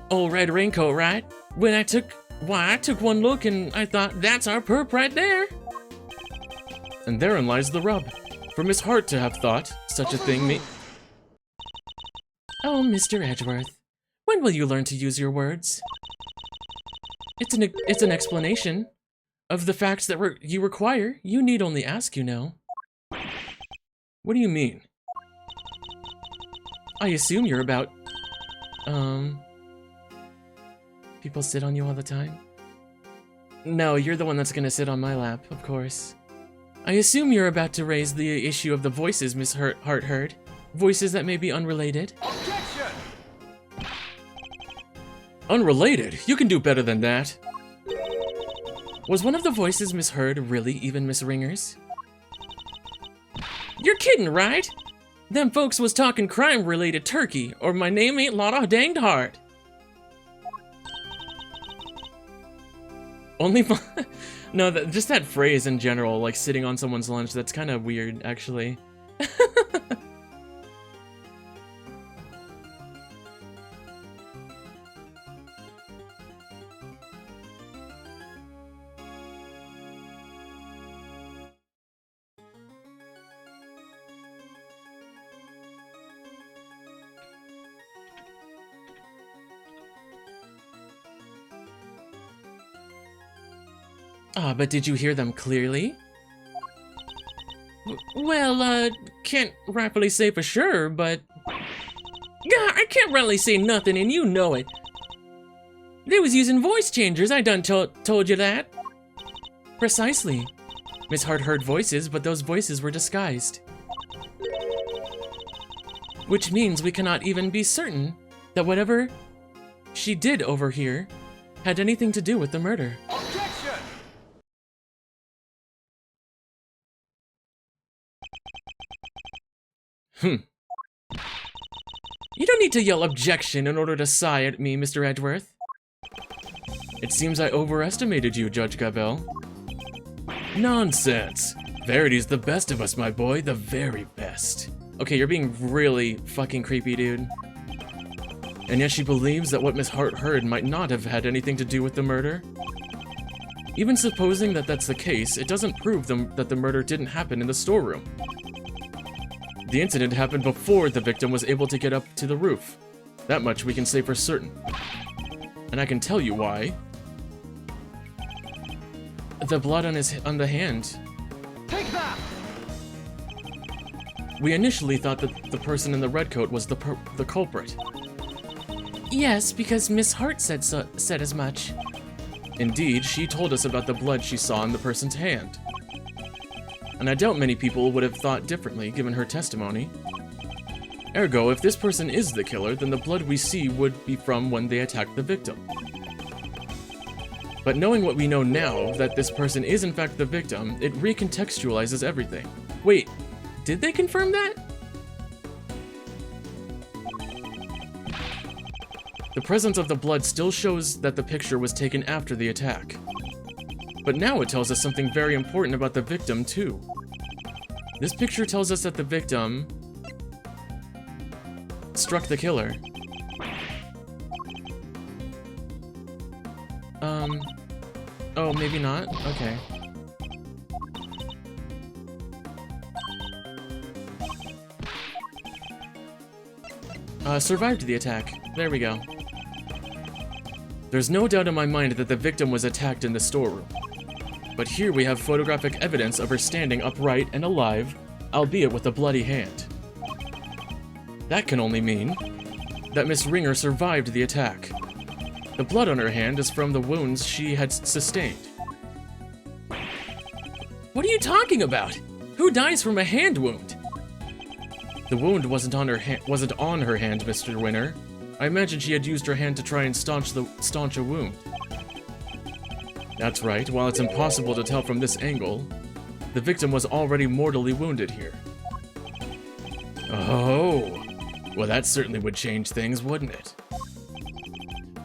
Old red raincoat, right? I took one look and I thought, that's our perp right there. And therein lies the rub. For Miss Hart to have thought such a thing Oh, Mr. Edgeworth, when will you learn to use your words? It's an explanation of the facts that you require. You need only ask, you know. What do you mean? I assume you're about... People sit on you all the time? No, you're the one that's gonna sit on my lap, of course. I assume you're about to raise the issue of the voices Miss Hart heard. Voices that may be unrelated. Objection! Unrelated? You can do better than that. Was one of the voices misheard really even Miss Ringer's? You're kidding, right? Them folks was talking crime-related turkey, or my name ain't Lotta Danged Hard. Only no, just that phrase in general, like sitting on someone's lunch, that's kind of weird, actually. Ah, but did you hear them clearly? Well, can't rightfully say for sure, but... Gah, I can't rightly say nothing, and you know it. They was using voice changers, I done told you that. Precisely. Miss Hart heard voices, but those voices were disguised. Which means we cannot even be certain that whatever she did over here had anything to do with the murder. You don't need to yell objection in order to sigh at me, Mr. Edgeworth. It seems I overestimated you, Judge Gabelle. Nonsense. Verity's the best of us, my boy, the very best. Okay, you're being really fucking creepy, dude. And yet she believes that what Miss Hart heard might not have had anything to do with the murder? Even supposing that that's the case, it doesn't prove that the murder didn't happen in the storeroom. The incident happened before the victim was able to get up to the roof. That much we can say for certain. And I can tell you why. The blood on the hand. Take that! We initially thought that the person in the red coat was the culprit. Yes, because Miss Hart said as much. Indeed, she told us about the blood she saw in the person's hand. And I doubt many people would have thought differently given her testimony. Ergo, if this person is the killer, then the blood we see would be from when they attacked the victim. But knowing what we know now, that this person is in fact the victim, it recontextualizes everything. Wait, did they confirm that? The presence of the blood still shows that the picture was taken after the attack. But now it tells us something very important about the victim, too. This picture tells us that the victim struck the killer. Oh, maybe not? Okay. Survived the attack. There we go. There's no doubt in my mind that the victim was attacked in the storeroom. But here we have photographic evidence of her standing upright and alive, albeit with a bloody hand. That can only mean that Miss Ringer survived the attack. The blood on her hand is from the wounds she had sustained. What are you talking about? Who dies from a hand wound? The wound wasn't on her hand, Mr. Winner. I imagine she had used her hand to try and staunch a wound. That's right, while it's impossible to tell from this angle, the victim was already mortally wounded here. Oh, well that certainly would change things, wouldn't it?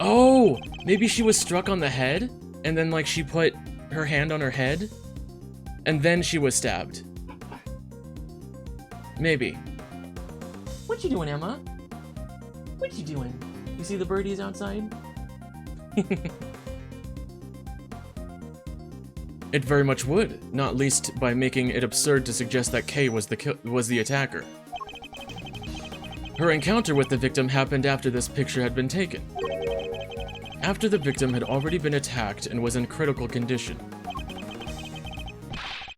Oh, maybe she was struck on the head, and then like she put her hand on her head, and then she was stabbed. Maybe. What you doing, Emma? What you doing? You see the birdies outside? It very much would, not least by making it absurd to suggest that Kay was the attacker. Her encounter with the victim happened after this picture had been taken. After the victim had already been attacked and was in critical condition.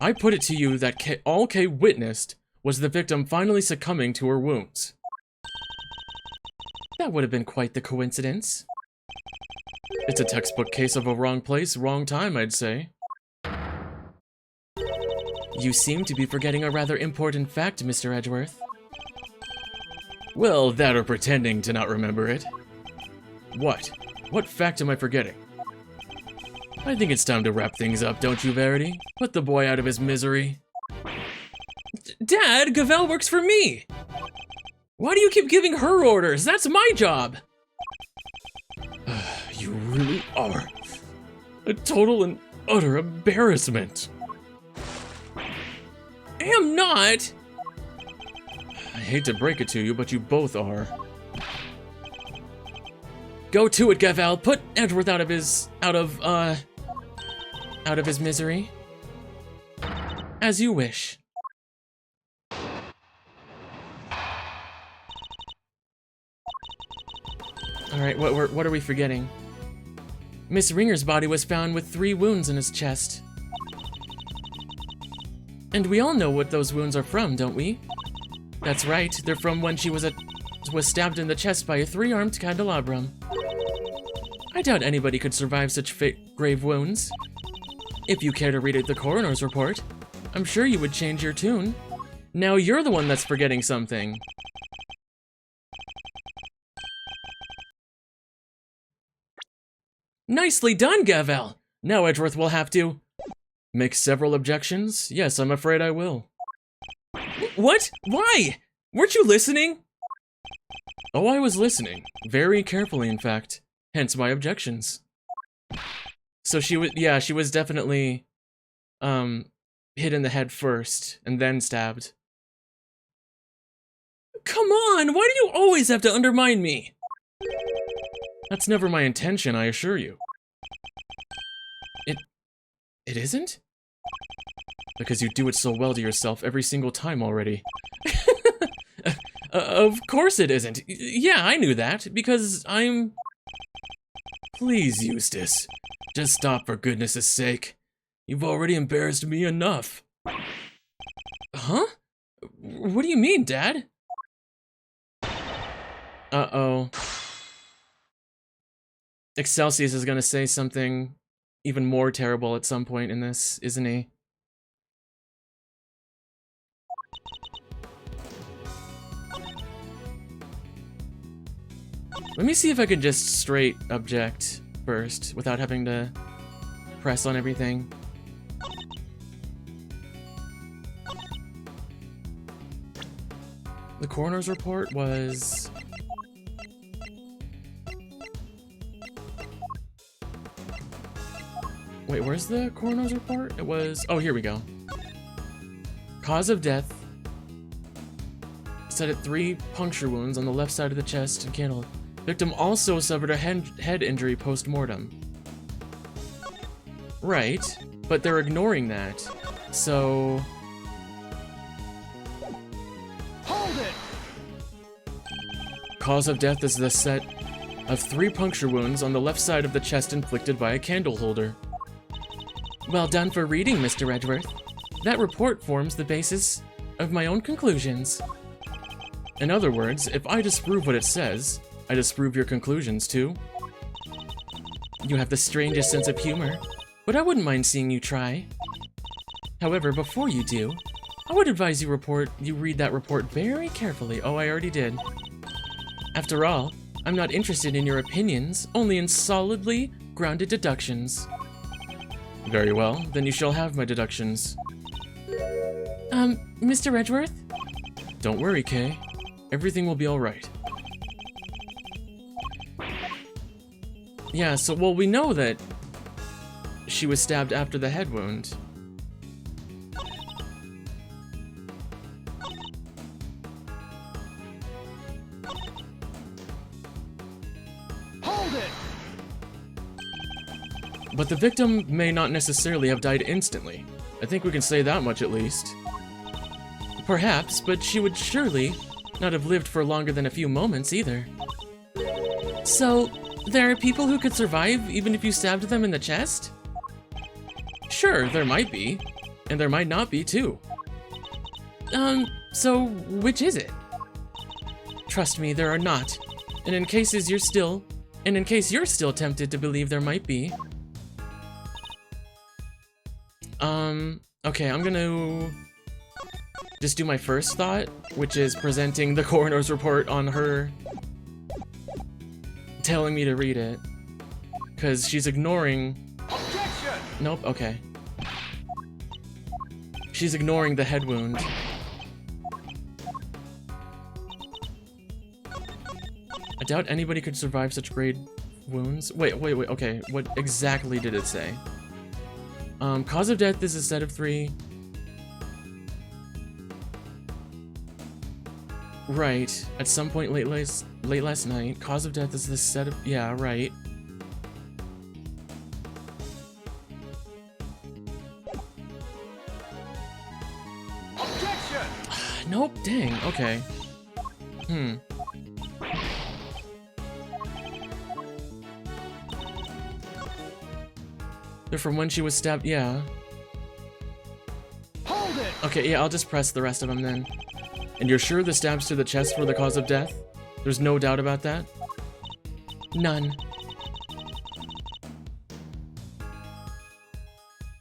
I put it to you that all Kay witnessed was the victim finally succumbing to her wounds. That would have been quite the coincidence. It's a textbook case of a wrong place, wrong time, I'd say. You seem to be forgetting a rather important fact, Mr. Edgeworth. Well, that or pretending to not remember it. What? What fact am I forgetting? I think it's time to wrap things up, don't you, Verity? Put the boy out of his misery. Dad, Gavel works for me! Why do you keep giving her orders? That's my job! You really are a total and utter embarrassment. I am not! I hate to break it to you, but you both are. Go to it, Gavel. Put Edgeworth out of his misery. As you wish. Alright, what are we forgetting? Miss Ringer's body was found with 3 wounds in his chest. And we all know what those wounds are from, don't we? That's right, they're from when she was stabbed in the chest by a 3-armed candelabrum. I doubt anybody could survive such grave wounds. If you care to read the coroner's report, I'm sure you would change your tune. Now you're the one that's forgetting something. Nicely done, Gavel! Now Edgeworth will have to... make several objections? Yes, I'm afraid I will. What? Why? Weren't you listening? Oh, I was listening. Very carefully, in fact. Hence my objections. So she was definitely, hit in the head first, and then stabbed. Come on, why do you always have to undermine me? That's never my intention, I assure you. It isn't? Because you do it so well to yourself every single time already. Of course it isn't. Yeah, I knew that, because I'm... Please, Eustace. Just stop for goodness' sake. You've already embarrassed me enough. Huh? What do you mean, Dad? Uh-oh. Excelsius is gonna say something even more terrible at some point in this, isn't he? Let me see if I can just straight object first, without having to press on everything. The coroner's report was... Wait, where's the coroner's report? It was... Oh, here we go. Cause of death. Said at 3 puncture wounds on the left side of the chest and candle. Victim also suffered a head injury post-mortem. Right, but they're ignoring that. So... Hold it! Cause of death is the set of 3 puncture wounds on the left side of the chest inflicted by a candle holder. Well done for reading, Mr. Edgeworth. That report forms the basis of my own conclusions. In other words, if I disprove what it says, I disprove your conclusions too. You have the strangest sense of humor, but I wouldn't mind seeing you try. However, before you do, I would advise you read that report very carefully. Oh, I already did. After all, I'm not interested in your opinions, only in solidly grounded deductions. Very well, then you shall have my deductions. Mr. Edgeworth? Don't worry, Kay. Everything will be alright. Yeah, so, well, we know that she was stabbed after the head wound. Hold it! But the victim may not necessarily have died instantly. I think we can say that much at least. Perhaps, but she would surely not have lived for longer than a few moments either. So, there are people who could survive even if you stabbed them in the chest? Sure, there might be. And there might not be, too. So which is it? Trust me, there are not. And in case you're still tempted to believe there might be. Okay, I'm gonna just do my first thought, which is presenting the coroner's report on her telling me to read it. Because she's ignoring... Objection! Nope, okay. She's ignoring the head wound. I doubt anybody could survive such grade wounds. Wait, okay. What exactly did it say? Cause of death is a set of 3. Right. At some point late last night. Cause of death is the set of... Yeah, right. Objection! Nope, dang, okay. They're from when she was stabbed, yeah. Hold it! Okay, yeah, I'll just press the rest of them then. And you're sure the stabs to the chest were the cause of death? There's no doubt about that? None.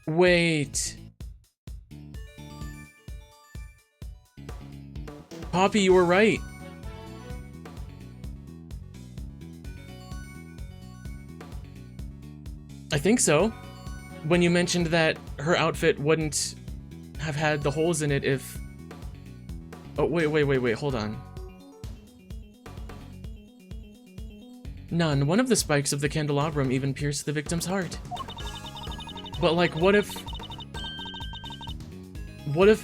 Wait. Poppy, you were right. I think so. When you mentioned that her outfit wouldn't have had the holes in it if... Oh, wait, hold on. None. One of the spikes of the candelabrum even pierced the victim's heart. But, like, what if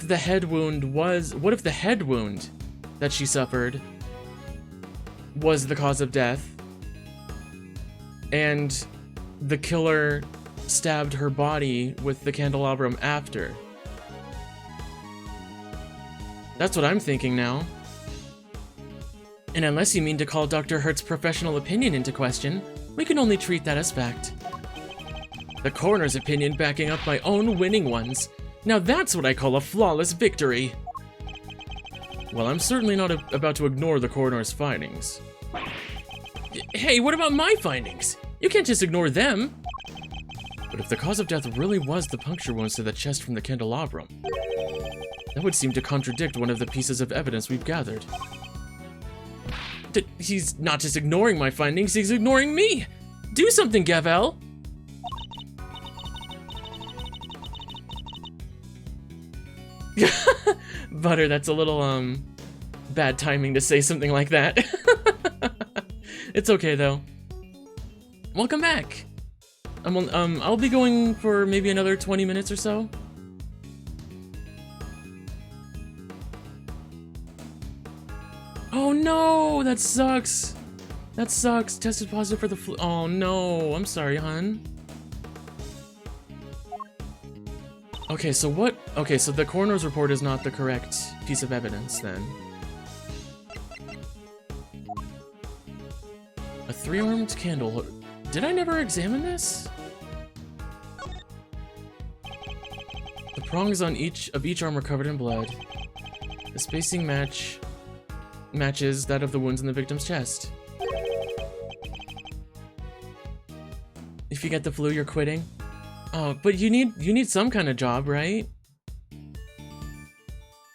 the head wound was... What if the head wound that she suffered was the cause of death, and the killer stabbed her body with the candelabrum after? That's what I'm thinking now. And unless you mean to call Dr. Hurt's professional opinion into question, we can only treat that as fact. The coroner's opinion backing up my own winning ones. Now that's what I call a flawless victory. Well, I'm certainly not about to ignore the coroner's findings. Hey, what about my findings? You can't just ignore them. But if the cause of death really was the puncture wounds to the chest from the candelabrum, that would seem to contradict one of the pieces of evidence we've gathered. He's not just ignoring my findings, he's ignoring me! Do something, Gavel! Butter, that's a little, bad timing to say something like that. It's okay, though. Welcome back! I'll be going for maybe another 20 minutes or so. Oh no, that sucks. That sucks. Tested positive for the flu. Oh no, I'm sorry, hun. Okay, so what? Okay, so the coroner's report is not the correct piece of evidence then. A 3-armed candle. Did I never examine this? The prongs on each arm are covered in blood. The spacing matches that of the wounds in the victim's chest. If you get the flu, you're quitting. Oh, but you need some kind of job, right?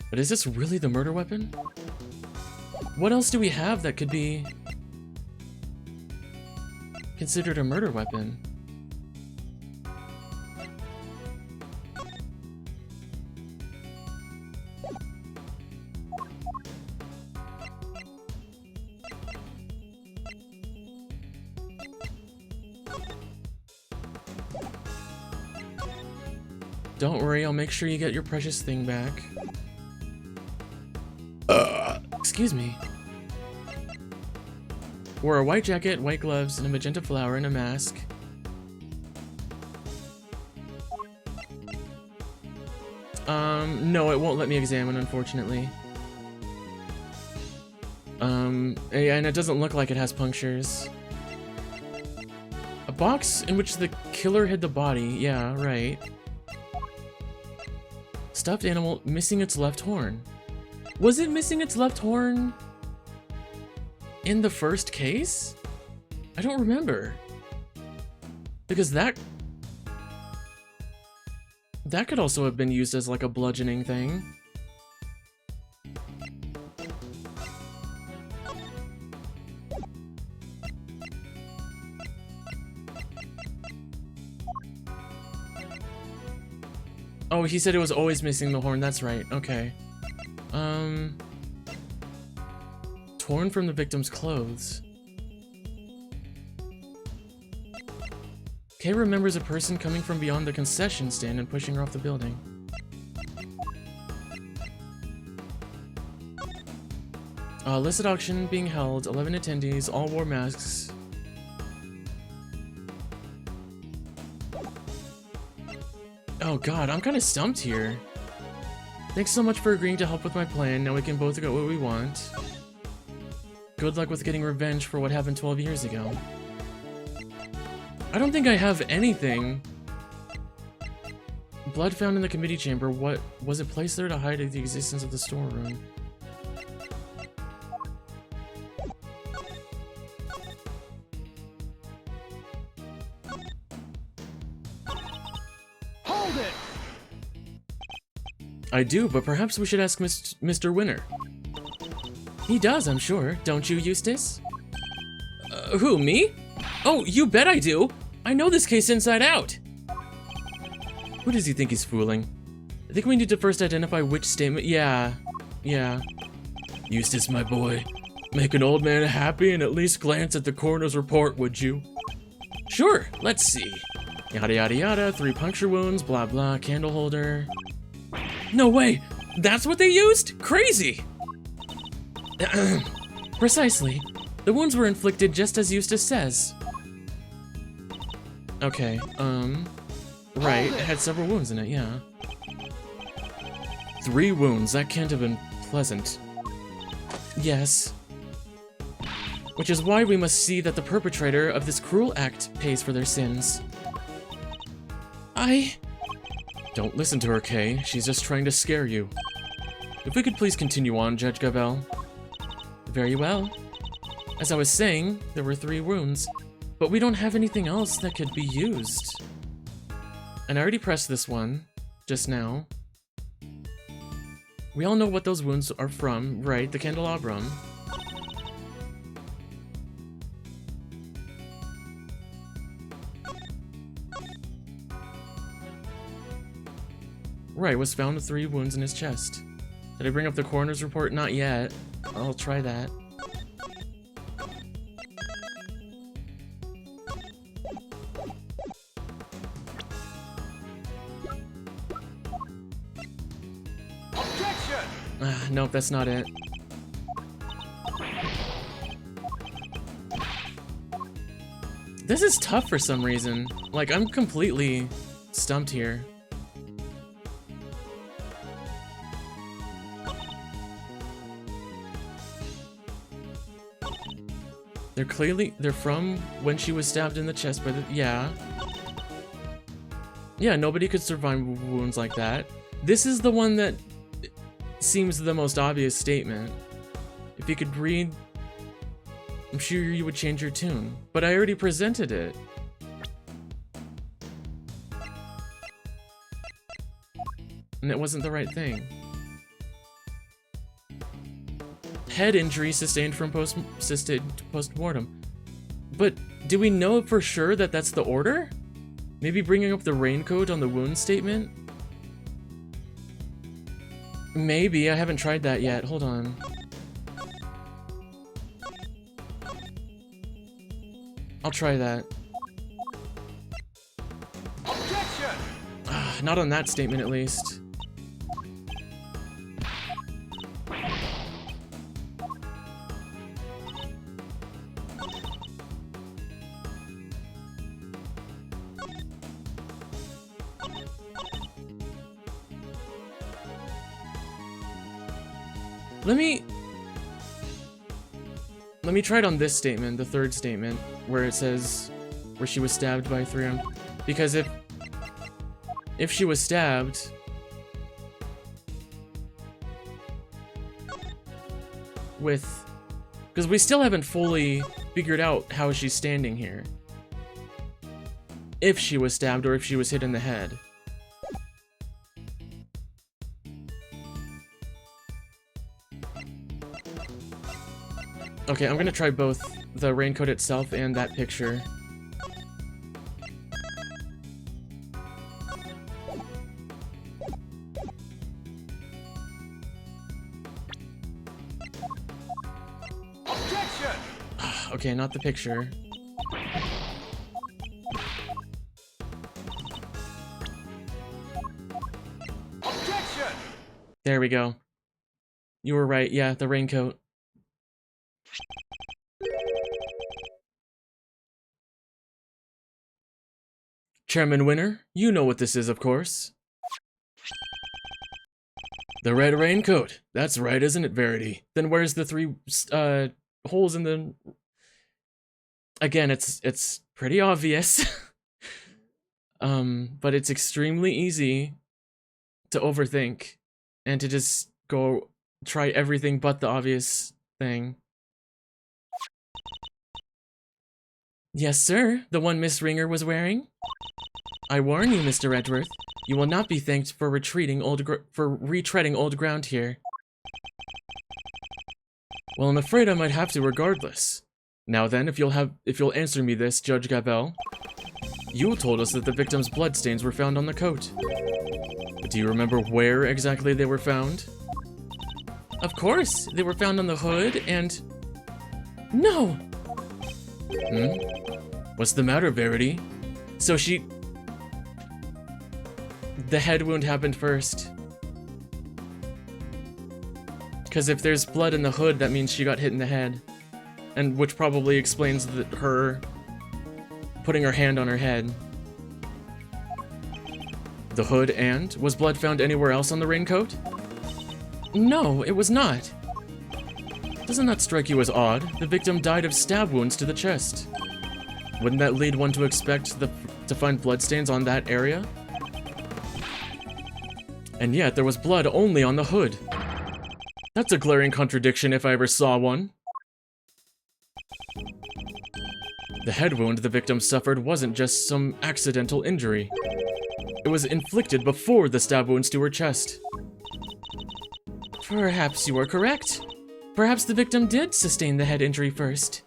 But is this really the murder weapon? What else do we have that could be considered a murder weapon? Don't worry, I'll make sure you get your precious thing back. Excuse me. Wore a white jacket, white gloves, and a magenta flower and a mask. No, it won't let me examine, unfortunately. And it doesn't look like it has punctures. A box in which the killer hid the body, yeah, right. Stuffed animal missing its left horn. Was it missing its left horn in the first case? I don't remember. Because that could also have been used as like a bludgeoning thing. Oh, he said it was always missing the horn. That's right. Okay. Torn from the victim's clothes. Kay remembers a person coming from beyond the concession stand and pushing her off the building. Illicit auction being held, 11 attendees, all wore masks. Oh god, I'm kind of stumped here. Thanks so much for agreeing to help with my plan. Now we can both get what we want. Good luck with getting revenge for what happened 12 years ago. I don't think I have anything. Blood found in the committee chamber. What was it placed there to hide the existence of the storeroom? Hold it! I do, but perhaps we should ask Mr. Winner. He does, I'm sure. Don't you, Eustace? Who, me? Oh, you bet I do! I know this case inside out! Who does he think he's fooling? I think we need to first identify which statement— yeah. Eustace, my boy. Make an old man happy and at least glance at the coroner's report, would you? Sure, let's see. Yada yada yada, 3 puncture wounds, blah blah, candle holder. No way! That's what they used? Crazy! Precisely. The wounds were inflicted just as Eustace says. Okay, right, it had several wounds in it, yeah. 3 wounds, that can't have been pleasant. Yes. Which is why we must see that the perpetrator of this cruel act pays for their sins. Don't listen to her, Kay. She's just trying to scare you. If we could please continue on, Judge Gabel. Very well. As I was saying, there were 3 wounds, but we don't have anything else that could be used. And I already pressed this one, just now. We all know what those wounds are from, right? The candelabrum. Right, was found with 3 wounds in his chest. Did I bring up the coroner's report? Not yet. I'll try that. Objection! Nope, that's not it. This is tough for some reason. Like, I'm completely stumped here. They're from when she was stabbed in the chest by the— yeah. Yeah, nobody could survive wounds like that. This is the one that seems the most obvious statement. If you could read, I'm sure you would change your tune. But I already presented it. And it wasn't the right thing. Head injury sustained from post-mortem. But do we know for sure that that's the order? Maybe bringing up the raincoat on the wound statement? Maybe, I haven't tried that yet. Hold on. I'll try that. Objection! Not on that statement, at least. Let me try it on this statement, the 3rd statement, where it says where she was stabbed by 3 armed. Because if she was stabbed with, because we still haven't fully figured out how she's standing here. If she was stabbed or if she was hit in the head. Okay, I'm gonna try both the raincoat itself and that picture. Okay, not the picture. Objection! There we go. You were right, yeah, the raincoat. Chairman Winner, you know what this is, of course. The red raincoat. That's right, isn't it, Verity? Then where's the 3 holes in the... Again, it's pretty obvious. But it's extremely easy to overthink and to just go try everything but the obvious thing. Yes, sir, the one Miss Ringer was wearing. I warn you, Mr. Edgeworth, you will not be thanked for retreading old ground here. Well, I'm afraid I might have to regardless. Now then, if you'll answer me this, Judge Gabel. You told us that the victim's bloodstains were found on the coat. But do you remember where exactly they were found? Of course, they were found on the hood and... No! What's the matter, Verity? So the head wound happened first. Because if there's blood in the hood, that means she got hit in the head. And which probably explains her putting her hand on her head. The hood and? Was blood found anywhere else on the raincoat? No, it was not. Doesn't that strike you as odd? The victim died of stab wounds to the chest. Wouldn't that lead one to expect to find bloodstains on that area? And yet, there was blood only on the hood. That's a glaring contradiction if I ever saw one. The head wound the victim suffered wasn't just some accidental injury. It was inflicted before the stab wounds to her chest. Perhaps you are correct. Perhaps the victim did sustain the head injury first.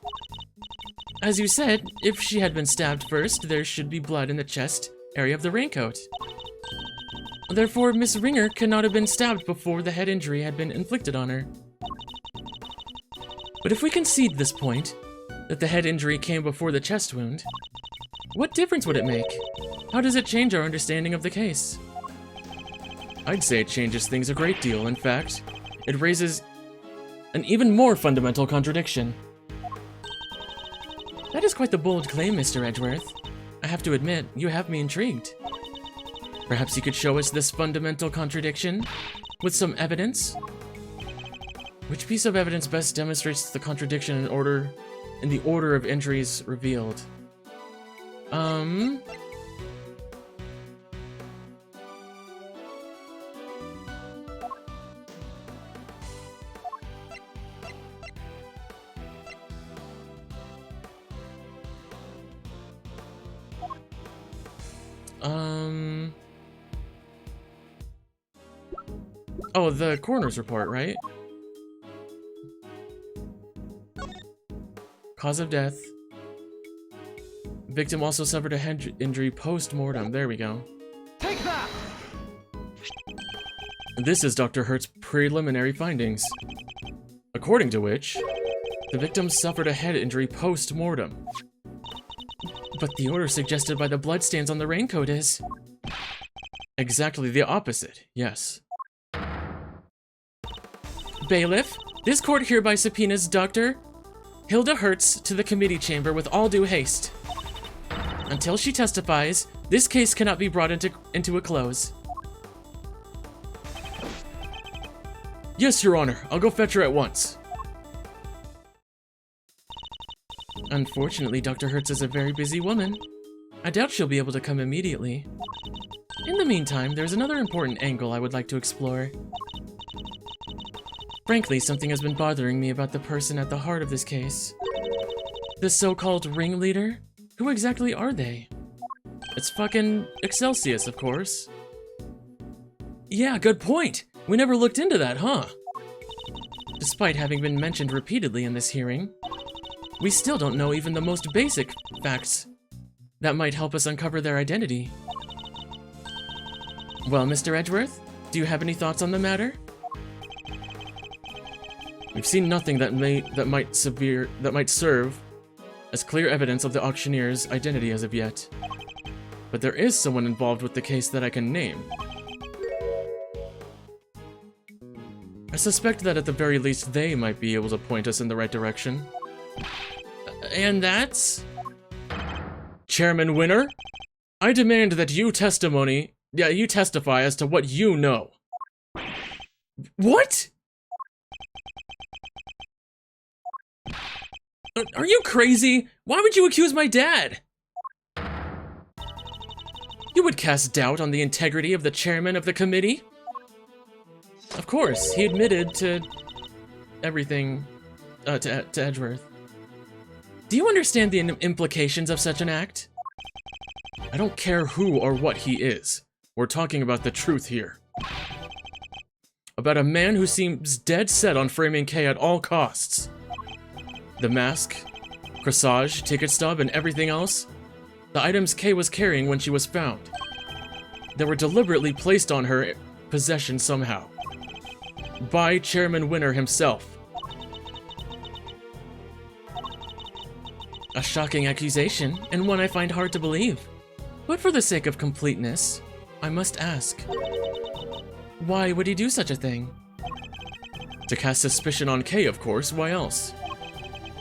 As you said, if she had been stabbed first, there should be blood in the chest area of the raincoat. Therefore, Miss Ringer could not have been stabbed before the head injury had been inflicted on her. But if we concede this point, that the head injury came before the chest wound, what difference would it make? How does it change our understanding of the case? I'd say it changes things a great deal. In fact, it raises an even more fundamental contradiction. That is quite the bold claim, Mr. Edgeworth. I have to admit, you have me intrigued. Perhaps you could show us this fundamental contradiction with some evidence? Which piece of evidence best demonstrates the contradiction in the order of injuries revealed? Oh, the coroner's report, right? Cause of death. Victim also suffered a head injury post-mortem. There we go. Take that! This is Dr. Hurt's preliminary findings, according to which the victim suffered a head injury post-mortem. But the order suggested by the bloodstains on the raincoat is exactly the opposite, yes. Bailiff, this court hereby subpoenas Dr. Hilda Hertz to the committee chamber with all due haste. Until she testifies, this case cannot be brought into a close. Yes, Your Honor. I'll go fetch her at once. Unfortunately, Dr. Hertz is a very busy woman. I doubt she'll be able to come immediately. In the meantime, there's another important angle I would like to explore. Frankly, something has been bothering me about the person at the heart of this case. The so-called ringleader? Who exactly are they? It's fucking Excelsius, of course. Yeah, good point! We never looked into that, huh? Despite having been mentioned repeatedly in this hearing, we still don't know even the most basic facts that might help us uncover their identity. Well, Mr. Edgeworth, do you have any thoughts on the matter? We've seen nothing that might serve as clear evidence of the auctioneer's identity as of yet. But there is someone involved with the case that I can name. I suspect that at the very least they might be able to point us in the right direction. And that's... Chairman Winner? I demand that you testify as to what you know. What? Are you crazy? Why would you accuse my dad? You would cast doubt on the integrity of the chairman of the committee? Of course, he admitted to everything, to Edgeworth. Do you understand the implications of such an act? I don't care who or what he is. We're talking about the truth here. About a man who seems dead set on framing Kay at all costs. The mask, corsage, ticket stub, and everything else, the items Kay was carrying when she was found. They were deliberately placed on her possession somehow. By Chairman Winner himself. A shocking accusation, and one I find hard to believe. But for the sake of completeness, I must ask. Why would he do such a thing? To cast suspicion on Kay, of course, why else?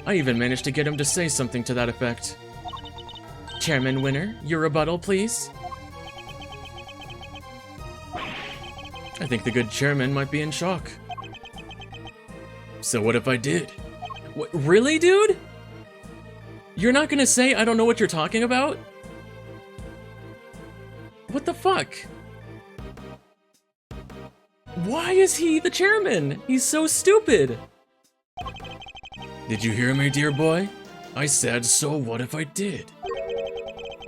I even managed to get him to say something to that effect. Chairman Winner, your rebuttal, please? I think the good chairman might be in shock. So what if I did? What, really, dude? You're not gonna say I don't know what you're talking about? What the fuck? Why is he the chairman? He's so stupid. Did you hear me, dear boy? I said, so what if I did?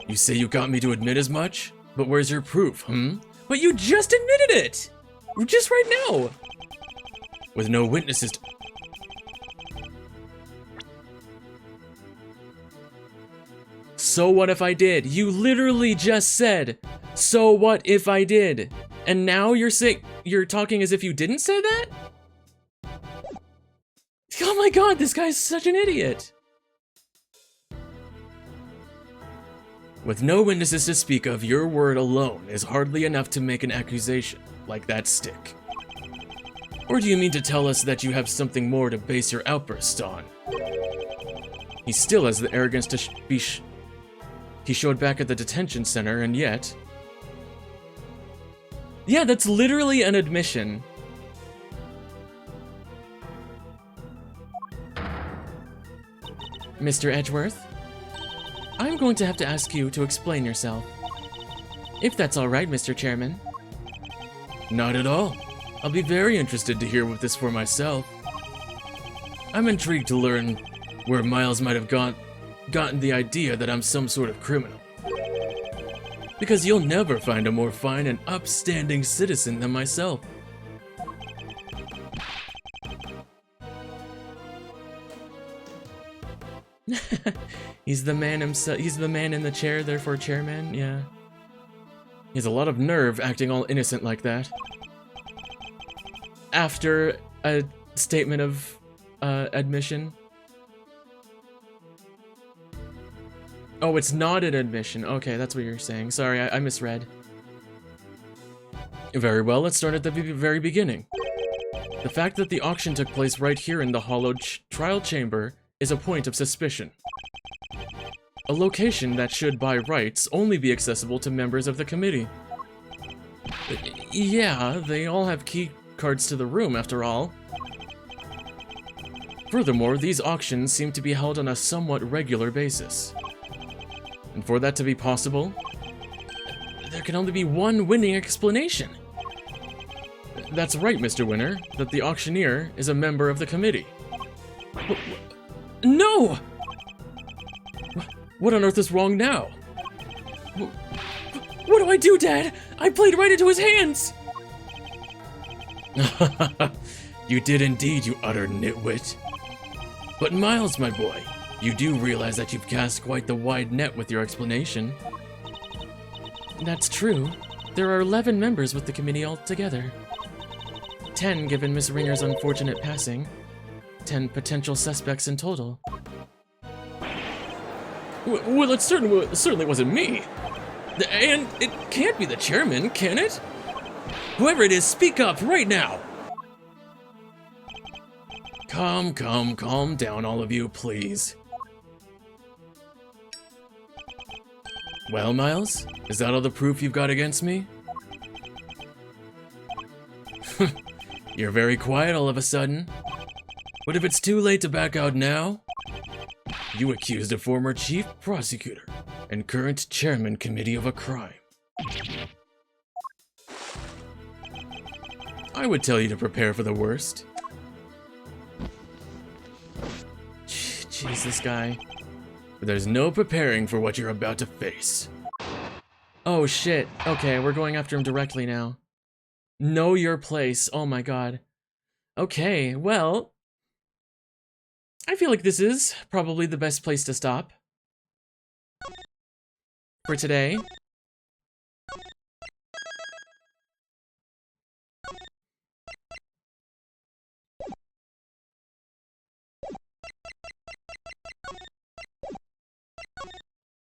You say you got me to admit as much? But where's your proof, But you just admitted it! Just right now! With no witnesses to... So what if I did? You literally just said, so what if I did? And now you're talking as if you didn't say that? Oh my god, this guy's such an idiot! With no witnesses to speak of, your word alone is hardly enough to make an accusation like that stick. Or do you mean to tell us that you have something more to base your outburst on? He still has the arrogance to he showed back at the detention center, and yet... Yeah, that's literally an admission. Mr. Edgeworth, I'm going to have to ask you to explain yourself. If that's all right, Mr. Chairman. Not at all. I'll be very interested to hear this for myself. I'm intrigued to learn where Miles might have gotten the idea that I'm some sort of criminal. Because you'll never find a more fine and upstanding citizen than myself. He's the man himself. He's the man in the chair, therefore chairman. Yeah. He has a lot of nerve acting all innocent like that. After a statement of admission. Oh, it's not an admission. Okay, that's what you're saying. Sorry, I misread. Very well, let's start at the very beginning. The fact that the auction took place right here in the hollowed trial chamber is a point of suspicion. A location that should, by rights, only be accessible to members of the committee. Yeah, they all have key cards to the room, after all. Furthermore, these auctions seem to be held on a somewhat regular basis. And for that to be possible, there can only be one winning explanation. That's right, Mr. Winner, that the auctioneer is a member of the committee. No! What on earth is wrong now? What do I do, Dad? I played right into his hands! You did indeed, you utter nitwit. But Miles, my boy, you do realize that you've cast quite the wide net with your explanation. That's true. There are 11 members with the committee altogether. 10 given Miss Ringer's unfortunate passing. 10 potential suspects in total. Well, it certainly wasn't me. And it can't be the chairman, can it? Whoever it is, speak up right now. Calm down, all of you, please. Well, Miles, is that all the proof you've got against me? You're very quiet all of a sudden. But if it's too late to back out now, you accused a former chief prosecutor and current chairman committee of a crime. I would tell you to prepare for the worst. Jeez, this guy. But there's no preparing for what you're about to face. Oh shit. Okay, we're going after him directly now. Know your place. Oh my god. Okay, well, I feel like this is probably the best place to stop for today.